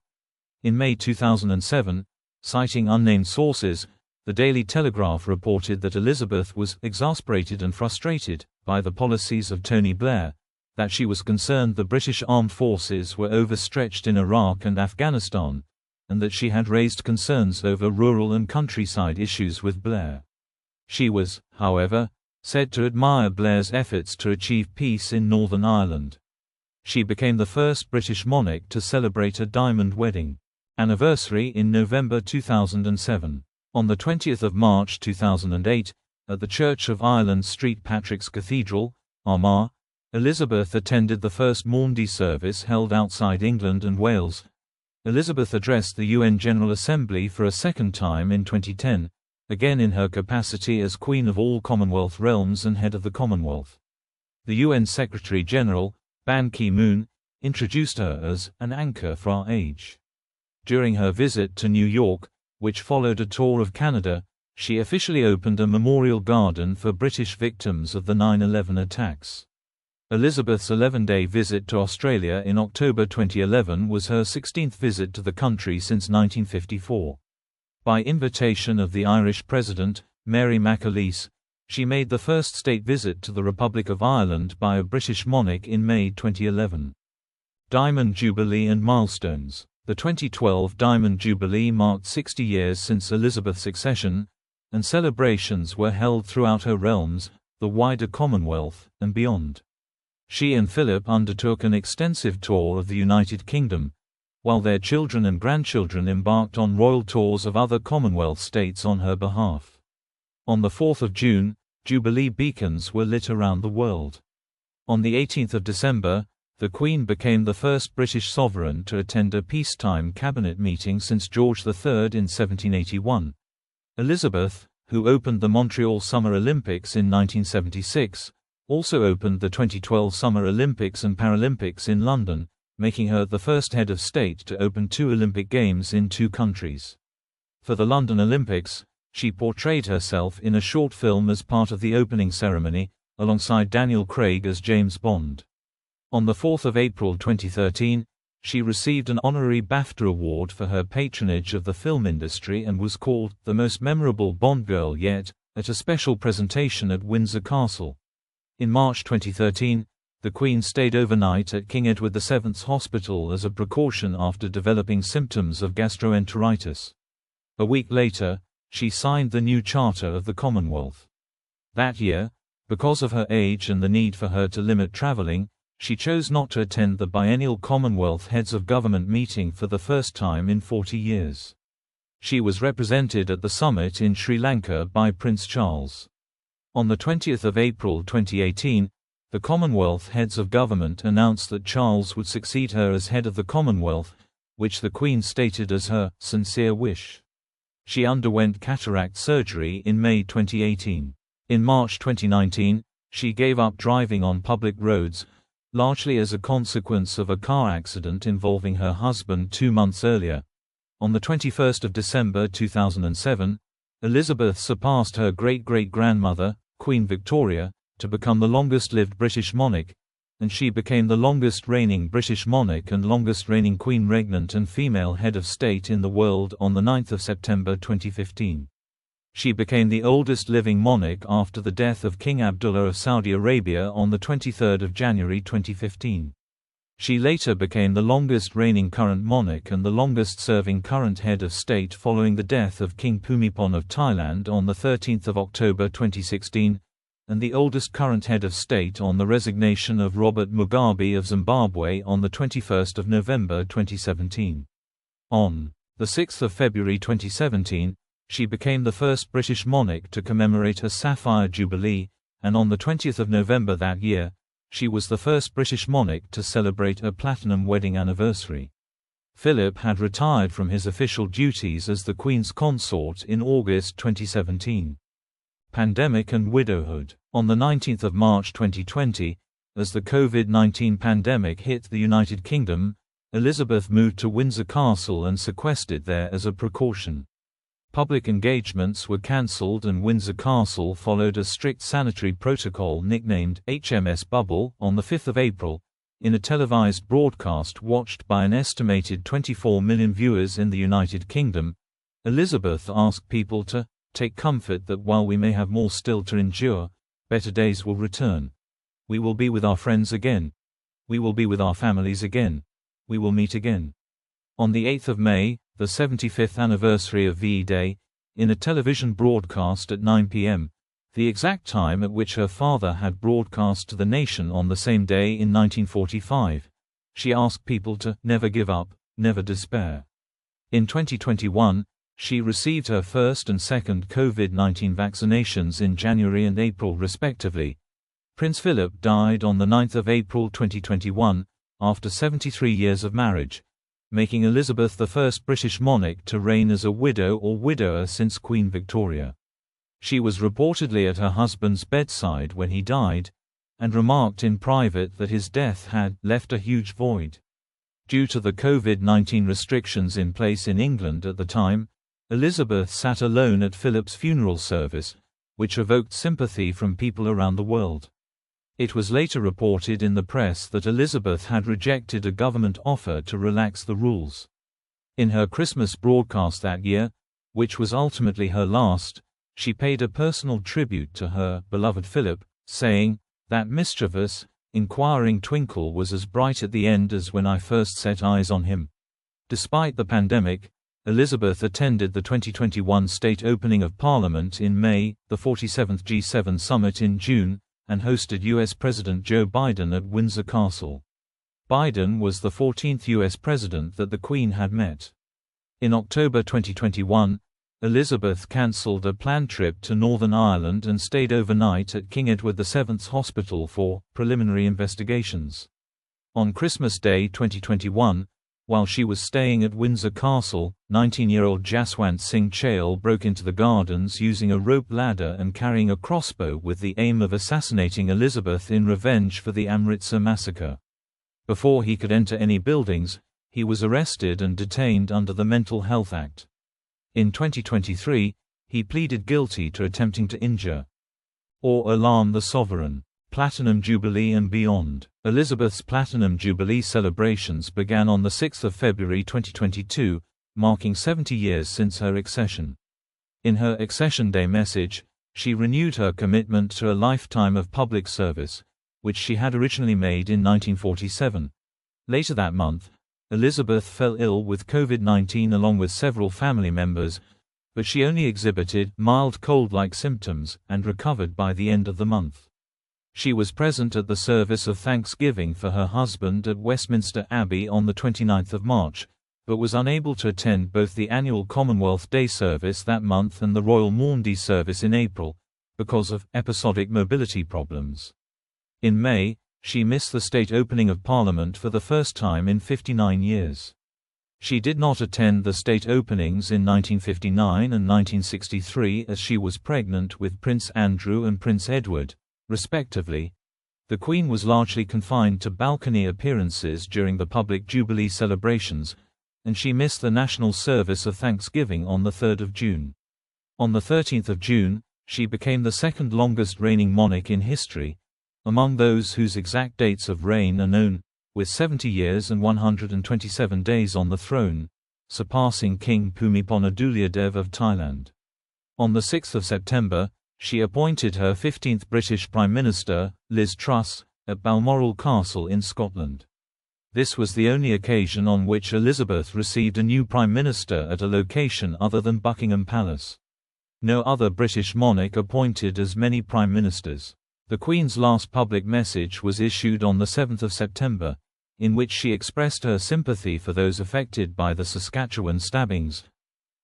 In May 2007, citing unnamed sources, the Daily Telegraph reported that Elizabeth was exasperated and frustrated by the policies of Tony Blair, that she was concerned the British armed forces were overstretched in Iraq and Afghanistan, and that she had raised concerns over rural and countryside issues with Blair. She was, however, said to admire Blair's efforts to achieve peace in Northern Ireland. She became the first British monarch to celebrate a diamond wedding anniversary in November 2007. On the 20th of March 2008, at the Church of Ireland St Patrick's Cathedral, Armagh, Elizabeth attended the first Maundy service held outside England and Wales. Elizabeth addressed the UN General Assembly for a second time in 2010, again in her capacity as Queen of all Commonwealth realms and head of the Commonwealth. The UN Secretary-General, Ban Ki-moon, introduced her as an anchor for our age. During her visit to New York, which followed a tour of Canada, she officially opened a memorial garden for British victims of the 9/11 attacks. Elizabeth's 11-day visit to Australia in October 2011 was her 16th visit to the country since 1954. By invitation of the Irish President, Mary McAleese, she made the first state visit to the Republic of Ireland by a British monarch in May 2011. Diamond Jubilee and milestones. The 2012 Diamond Jubilee marked 60 years since Elizabeth's accession, and celebrations were held throughout her realms, the wider Commonwealth, and beyond. She and Philip undertook an extensive tour of the United Kingdom, while their children and grandchildren embarked on royal tours of other Commonwealth states on her behalf. On the 4th of June, Jubilee beacons were lit around the world. On the 18th of December, the Queen became the first British sovereign to attend a peacetime cabinet meeting since George III in 1781. Elizabeth, who opened the Montreal Summer Olympics in 1976, also opened the 2012 Summer Olympics and Paralympics in London, making her the first head of state to open 2 Olympic Games in 2 countries. For the London Olympics, she portrayed herself in a short film as part of the opening ceremony, alongside Daniel Craig as James Bond. On the 4th of April 2013, she received an honorary BAFTA award for her patronage of the film industry and was called the most memorable Bond girl yet, at a special presentation at Windsor Castle. In March 2013, the Queen stayed overnight at King Edward VII's Hospital as a precaution after developing symptoms of gastroenteritis. A week later, she signed the new Charter of the Commonwealth. That year, because of her age and the need for her to limit travelling, she chose not to attend the biennial Commonwealth Heads of Government meeting for the first time in 40 years. She was represented at the summit in Sri Lanka by Prince Charles. On the 20th of April 2018, the Commonwealth Heads of Government announced that Charles would succeed her as head of the Commonwealth, which the Queen stated as her sincere wish. She underwent cataract surgery in May 2018. In March 2019, she gave up driving on public roads, largely as a consequence of a car accident involving her husband 2 months earlier. On the 21st of December 2007, Elizabeth surpassed her great-great-grandmother, Queen Victoria, to become the longest-lived British monarch, and she became the longest-reigning British monarch and longest-reigning Queen Regnant and female head of state in the world on the 9th of September 2015. She became the oldest living monarch after the death of King Abdullah of Saudi Arabia on the 23rd of January 2015. She later became the longest-reigning current monarch and the longest-serving current head of state following the death of King Bhumibol of Thailand on the 13th of October 2016, and the oldest current head of state on the resignation of Robert Mugabe of Zimbabwe on the 21st of November 2017. On the 6th of February 2017, she became the first British monarch to commemorate her Sapphire Jubilee, and on the 20th of November that year, she was the first British monarch to celebrate a platinum wedding anniversary. Philip had retired from his official duties as the Queen's consort in August 2017. Pandemic and widowhood. On the 19th of March 2020, as the COVID-19 pandemic hit the United Kingdom, Elizabeth moved to Windsor Castle and sequestered there as a precaution. Public engagements were cancelled and Windsor Castle followed a strict sanitary protocol nicknamed HMS Bubble on the 5th of April, in a televised broadcast watched by an estimated 24 million viewers in the United Kingdom. Elizabeth asked people to take comfort that while we may have more still to endure, better days will return. We will be with our friends again. We will be with our families again. We will meet again. On the 8th of May, the 75th anniversary of VE Day, in a television broadcast at 9 p.m., the exact time at which her father had broadcast to the nation on the same day in 1945, she asked people to never give up, never despair. In 2021, she received her first and second COVID-19 vaccinations in January and April respectively. Prince Philip died on 9 April 2021, after 73 years of marriage, making Elizabeth the first British monarch to reign as a widow or widower since Queen Victoria. She was reportedly at her husband's bedside when he died, and remarked in private that his death had left a huge void. Due to the COVID-19 restrictions in place in England at the time, Elizabeth sat alone at Philip's funeral service, which evoked sympathy from people around the world. It was later reported in the press that Elizabeth had rejected a government offer to relax the rules. In her Christmas broadcast that year, which was ultimately her last, she paid a personal tribute to her beloved Philip, saying, "That mischievous, inquiring twinkle was as bright at the end as when I first set eyes on him." Despite the pandemic, Elizabeth attended the 2021 state opening of Parliament in May, the 47th G7 summit in June, and hosted U.S. President Joe Biden at Windsor Castle. Biden was the 14th U.S. president that the Queen had met. In October 2021, Elizabeth cancelled a planned trip to Northern Ireland and stayed overnight at King Edward VII's Hospital for preliminary investigations. On Christmas Day 2021, while she was staying at Windsor Castle, 19-year-old Jaswant Singh Chahal broke into the gardens using a rope ladder and carrying a crossbow with the aim of assassinating Elizabeth in revenge for the Amritsar massacre. Before he could enter any buildings, he was arrested and detained under the Mental Health Act. In 2023, he pleaded guilty to attempting to injure or alarm the sovereign. Platinum Jubilee and beyond. Elizabeth's Platinum Jubilee celebrations began on 6 February 2022, marking 70 years since her accession. In her Accession Day message, she renewed her commitment to a lifetime of public service, which she had originally made in 1947. Later that month, Elizabeth fell ill with COVID-19 along with several family members, but she only exhibited mild cold-like symptoms and recovered by the end of the month. She was present at the service of Thanksgiving for her husband at Westminster Abbey on 29 March, but was unable to attend both the annual Commonwealth Day service that month and the Royal Maundy service in April, because of episodic mobility problems. In May, she missed the state opening of Parliament for the first time in 59 years. She did not attend the state openings in 1959 and 1963 as she was pregnant with Prince Andrew and Prince Edward, respectively. The Queen was largely confined to balcony appearances during the public Jubilee celebrations, and she missed the national service of Thanksgiving on 3 June. On 13 June, she became the second longest reigning monarch in history, among those whose exact dates of reign are known, with 70 years and 127 days on the throne, surpassing King Bhumibol Adulyadej of Thailand. On 6 September, she appointed her 15th British Prime Minister, Liz Truss, at Balmoral Castle in Scotland. This was the only occasion on which Elizabeth received a new Prime Minister at a location other than Buckingham Palace. No other British monarch appointed as many Prime Ministers. The Queen's last public message was issued on 7 September, in which she expressed her sympathy for those affected by the Saskatchewan stabbings.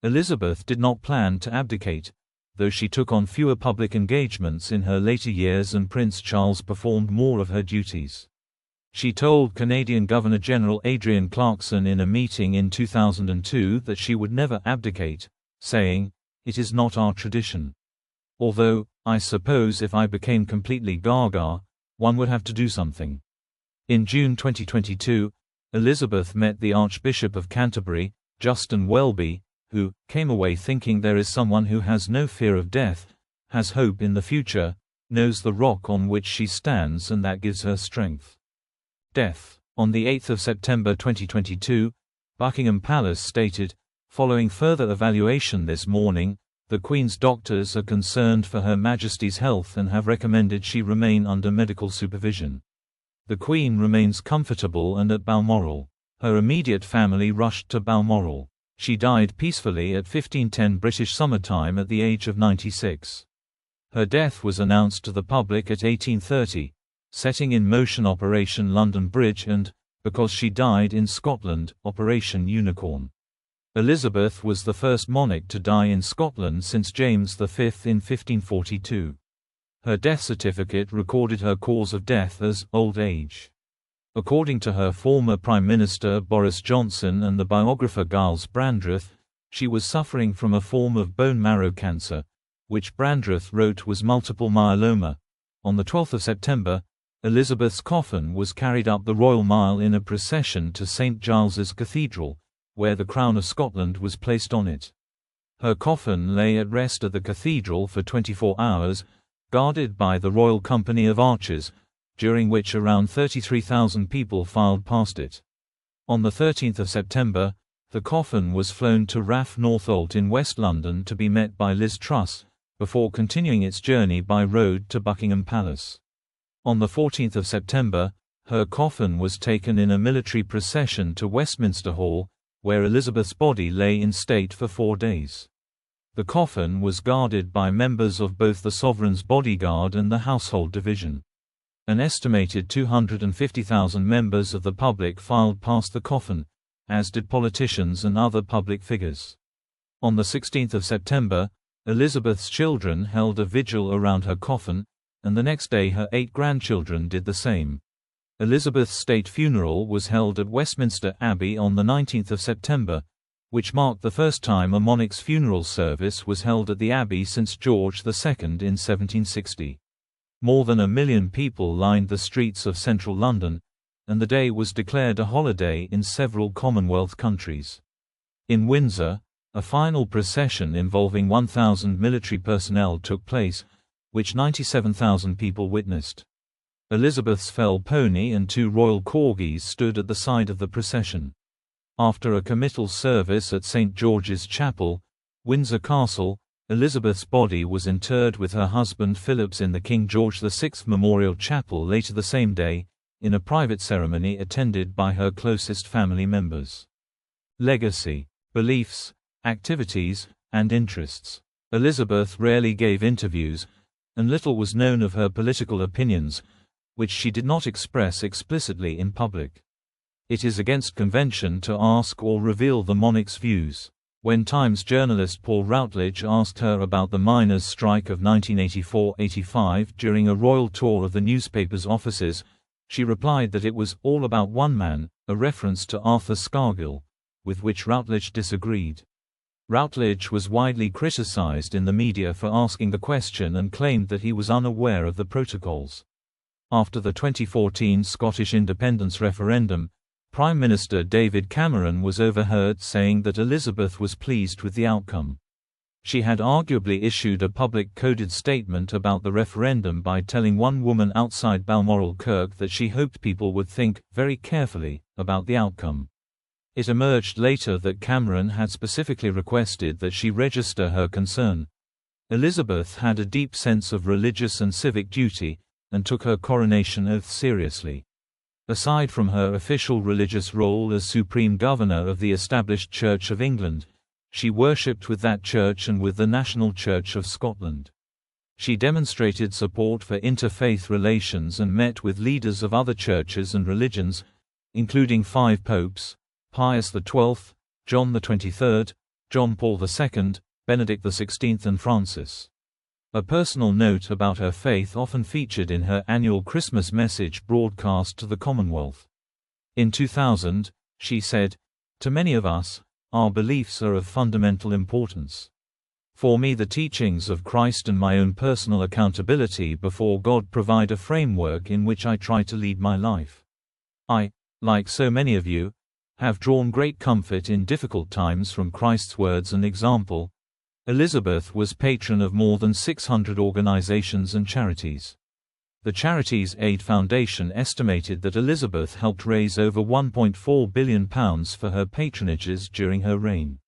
Elizabeth did not plan to abdicate, though she took on fewer public engagements in her later years and Prince Charles performed more of her duties. She told Canadian Governor-General Adrienne Clarkson in a meeting in 2002 that she would never abdicate, saying, "It is not our tradition. Although, I suppose if I became completely gaga, one would have to do something." In June 2022, Elizabeth met the Archbishop of Canterbury, Justin Welby, who came away thinking there is someone who has no fear of death, has hope in the future, knows the rock on which she stands and that gives her strength. Death. On 8 September 2022, Buckingham Palace stated, "Following further evaluation this morning, the Queen's doctors are concerned for Her Majesty's health and have recommended she remain under medical supervision. The Queen remains comfortable and at Balmoral." Her immediate family rushed to Balmoral. She died peacefully at 1510 British summertime at the age of 96. Her death was announced to the public at 1830, setting in motion Operation London Bridge and, because she died in Scotland, Operation Unicorn. Elizabeth was the first monarch to die in Scotland since James V in 1542. Her death certificate recorded her cause of death as old age. According to her former Prime Minister Boris Johnson and the biographer Giles Brandreth, she was suffering from a form of bone marrow cancer, which Brandreth wrote was multiple myeloma. On the 12th of September, Elizabeth's coffin was carried up the Royal Mile in a procession to St Giles's Cathedral, where the Crown of Scotland was placed on it. Her coffin lay at rest at the cathedral for 24 hours, guarded by the Royal Company of Archers, during which around 33,000 people filed past it. On the 13th of September, the coffin was flown to RAF Northolt in West London to be met by Liz Truss, before continuing its journey by road to Buckingham Palace. On the 14th of September, her coffin was taken in a military procession to Westminster Hall, where Elizabeth's body lay in state for 4 days. The coffin was guarded by members of both the Sovereign's bodyguard and the Household Division. An estimated 250,000 members of the public filed past the coffin, as did politicians and other public figures. On the 16th of September, Elizabeth's children held a vigil around her coffin, and the next day her 8 grandchildren did the same. Elizabeth's state funeral was held at Westminster Abbey on the 19th of September, which marked the first time a monarch's funeral service was held at the Abbey since George II in 1760. More than 1 million people lined the streets of central London, and the day was declared a holiday in several Commonwealth countries. In Windsor, a final procession involving 1,000 military personnel took place, which 97,000 people witnessed. Elizabeth's fell pony and 2 royal corgis stood at the side of the procession. After a committal service at St George's Chapel, Windsor Castle, Elizabeth's body was interred with her husband Philip's in the King George VI Memorial Chapel later the same day, in a private ceremony attended by her closest family members. Legacy, beliefs, activities, and interests. Elizabeth rarely gave interviews, and little was known of her political opinions, which she did not express explicitly in public. It is against convention to ask or reveal the monarch's views. When Times journalist Paul Routledge asked her about the miners' strike of 1984–85 during a royal tour of the newspaper's offices, she replied that it was all about one man, a reference to Arthur Scargill, with which Routledge disagreed. Routledge was widely criticized in the media for asking the question and claimed that he was unaware of the protocols. After the 2014 Scottish independence referendum, Prime Minister David Cameron was overheard saying that Elizabeth was pleased with the outcome. She had arguably issued a public coded statement about the referendum by telling one woman outside Balmoral Kirk that she hoped people would think very carefully about the outcome. It emerged later that Cameron had specifically requested that she register her concern. Elizabeth had a deep sense of religious and civic duty, and took her coronation oath seriously. Aside from her official religious role as Supreme Governor of the established Church of England, she worshipped with that church and with the National Church of Scotland. She demonstrated support for interfaith relations and met with leaders of other churches and religions, including 5 popes, Pius XII, John XXIII, John Paul II, Benedict XVI and Francis. A personal note about her faith often featured in her annual Christmas message broadcast to the Commonwealth. In 2000, she said, "To many of us, our beliefs are of fundamental importance. For me, the teachings of Christ and my own personal accountability before God provide a framework in which I try to lead my life. I, like so many of you, have drawn great comfort in difficult times from Christ's words and example." Elizabeth was patron of more than 600 organizations and charities. The Charities Aid Foundation estimated that Elizabeth helped raise over £1.4 billion for her patronages during her reign.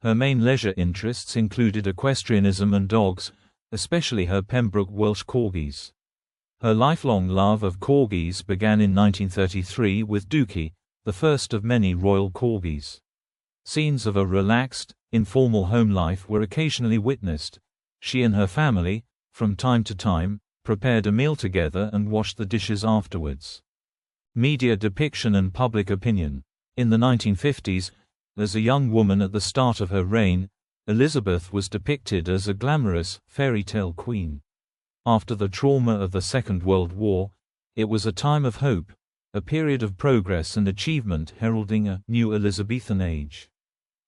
Her main leisure interests included equestrianism and dogs, especially her Pembroke Welsh corgis. Her lifelong love of corgis began in 1933 with Dookie, the first of many royal corgis. Scenes of a relaxed, informal home life were occasionally witnessed. She and her family, from time to time, prepared a meal together and washed the dishes afterwards. Media depiction and public opinion. In the 1950s, as a young woman at the start of her reign, Elizabeth was depicted as a glamorous, fairy tale queen. After the trauma of the Second World War, it was a time of hope, a period of progress and achievement heralding a new Elizabethan age.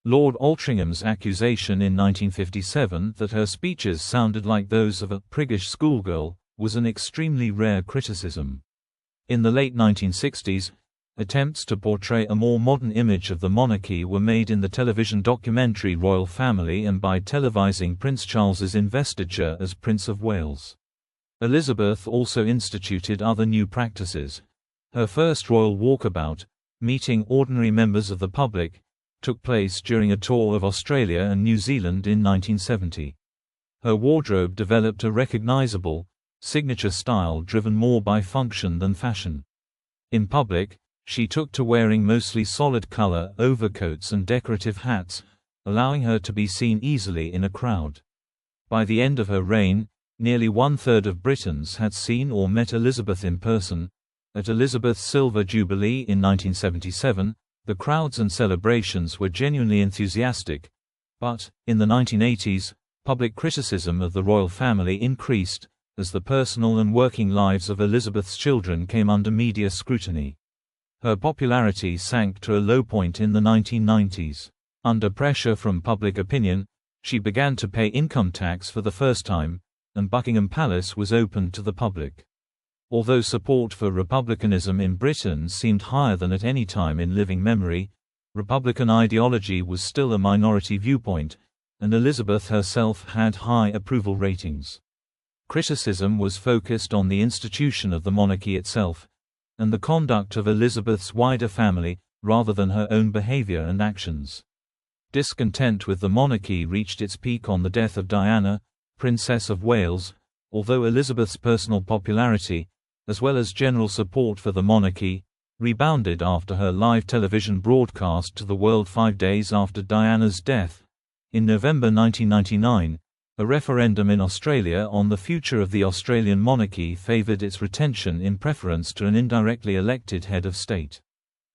Lord Altringham's accusation in 1957 that her speeches sounded like those of a priggish schoolgirl was an extremely rare criticism. In the late 1960s, attempts to portray a more modern image of the monarchy were made in the television documentary Royal Family and by televising Prince Charles's investiture as Prince of Wales. Elizabeth also instituted other new practices. Her first royal walkabout, meeting ordinary members of the public, took place during a tour of Australia and New Zealand in 1970. Her wardrobe developed a recognizable, signature style driven more by function than fashion. In public, she took to wearing mostly solid-color overcoats and decorative hats, allowing her to be seen easily in a crowd. By the end of her reign, nearly one-third of Britons had seen or met Elizabeth in person. At Elizabeth's Silver Jubilee in 1977, the crowds and celebrations were genuinely enthusiastic, but, in the 1980s, public criticism of the royal family increased, as the personal and working lives of Elizabeth's children came under media scrutiny. Her popularity sank to a low point in the 1990s. Under pressure from public opinion, she began to pay income tax for the first time, and Buckingham Palace was opened to the public. Although support for republicanism in Britain seemed higher than at any time in living memory, Republican ideology was still a minority viewpoint, and Elizabeth herself had high approval ratings. Criticism was focused on the institution of the monarchy itself, and the conduct of Elizabeth's wider family, rather than her own behavior and actions. Discontent with the monarchy reached its peak on the death of Diana, Princess of Wales, although Elizabeth's personal popularity, as well as general support for the monarchy, rebounded after her live television broadcast to the world 5 days after Diana's death. In November 1999, a referendum in Australia on the future of the Australian monarchy favoured its retention in preference to an indirectly elected head of state.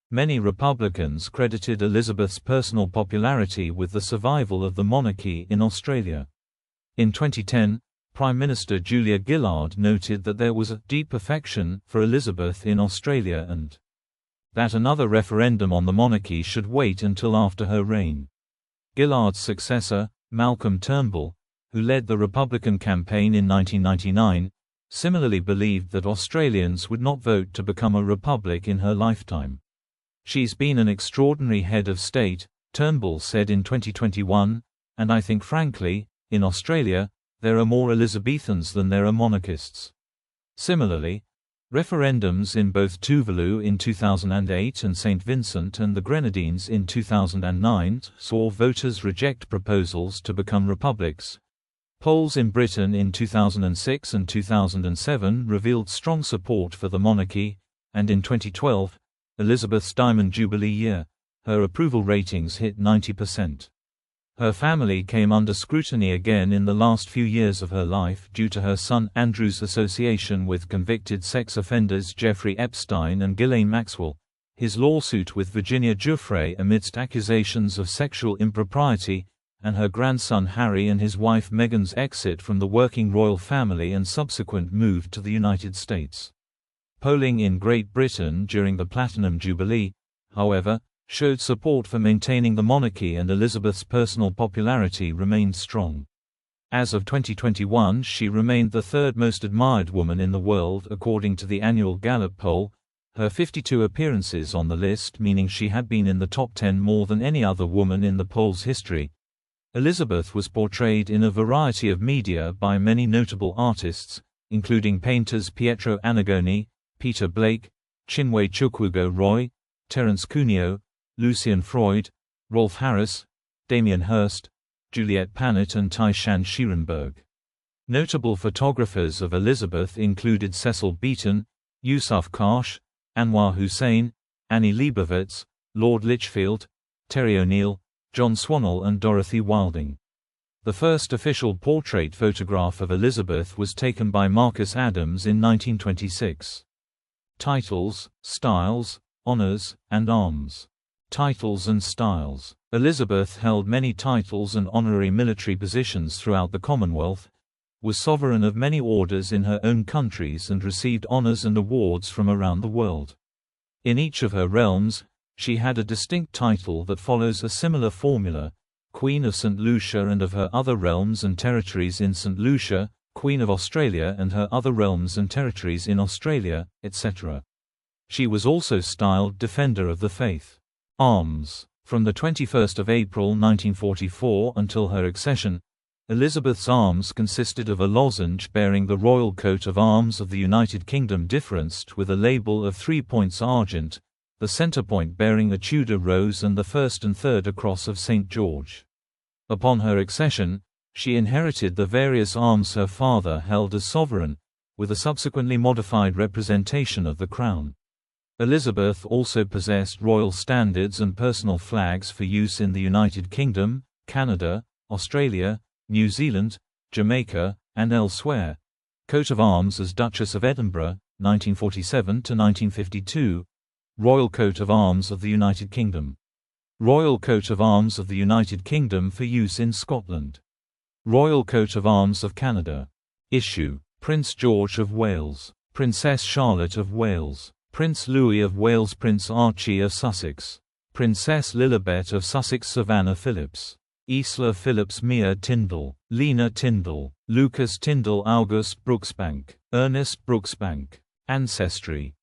Many Republicans credited Elizabeth's personal popularity with the survival of the monarchy in Australia. In 2010, Prime Minister Julia Gillard noted that there was a deep affection for Elizabeth in Australia and that another referendum on the monarchy should wait until after her reign. Gillard's successor, Malcolm Turnbull, who led the Republican campaign in 1999, similarly believed that Australians would not vote to become a republic in her lifetime. "She's been an extraordinary head of state," Turnbull said in 2021, "and I think frankly, in Australia, there are more Elizabethans than there are monarchists." Similarly, referendums in both Tuvalu in 2008 and St. Vincent and the Grenadines in 2009 saw voters reject proposals to become republics. Polls in Britain in 2006 and 2007 revealed strong support for the monarchy, and in 2012, Elizabeth's Diamond Jubilee year, her approval ratings hit 90%. Her family came under scrutiny again in the last few years of her life due to her son Andrew's association with convicted sex offenders Jeffrey Epstein and Ghislaine Maxwell, his lawsuit with Virginia Giuffre amidst accusations of sexual impropriety, and her grandson Harry and his wife Meghan's exit from the working royal family and subsequent move to the United States. Polling in Great Britain during the Platinum Jubilee, however, showed support for maintaining the monarchy, and Elizabeth's personal popularity remained strong. As of 2021, she remained the third most admired woman in the world according to the annual Gallup poll, her 52 appearances on the list meaning she had been in the top 10 more than any other woman in the poll's history. Elizabeth was portrayed in a variety of media by many notable artists, including painters Pietro Annigoni, Peter Blake, Chinwe Chukwugo Roy, Terence Cuneo, Lucian Freud, Rolf Harris, Damien Hirst, Juliette Panet and Tyshan Scherenberg. Notable photographers of Elizabeth included Cecil Beaton, Yusuf Karsh, Anwar Hussain, Annie Leibovitz, Lord Lichfield, Terry O'Neill, John Swannell and Dorothy Wilding. The first official portrait photograph of Elizabeth was taken by Marcus Adams in 1926. Titles, styles, honors, and arms. Titles and styles. Elizabeth held many titles and honorary military positions throughout the Commonwealth, was sovereign of many orders in her own countries and received honors and awards from around the world. In each of her realms, she had a distinct title that follows a similar formula: Queen of St. Lucia and of her other realms and territories in St. Lucia, Queen of Australia and her other realms and territories in Australia, etc. She was also styled Defender of the Faith. Arms. From the 21st of April 1944 until her accession, Elizabeth's arms consisted of a lozenge bearing the royal coat of arms of the United Kingdom differenced with a label of 3 points argent, the centre point bearing a Tudor rose and the first and third a cross of St. George. Upon her accession, she inherited the various arms her father held as sovereign, with a subsequently modified representation of the crown. Elizabeth also possessed royal standards and personal flags for use in the United Kingdom, Canada, Australia, New Zealand, Jamaica, and elsewhere. Coat of arms as Duchess of Edinburgh, 1947 to 1952. Royal Coat of Arms of the United Kingdom. Royal Coat of Arms of the United Kingdom for use in Scotland. Royal Coat of Arms of Canada. Issue: Prince George of Wales, Princess Charlotte of Wales, Prince Louis of Wales, Prince Archie of Sussex, Princess Lilibet of Sussex, Savannah Phillips, Isla Phillips, Mia Tyndall, Lena Tyndall, Lucas Tyndall, August Brooksbank, Ernest Brooksbank. Ancestry.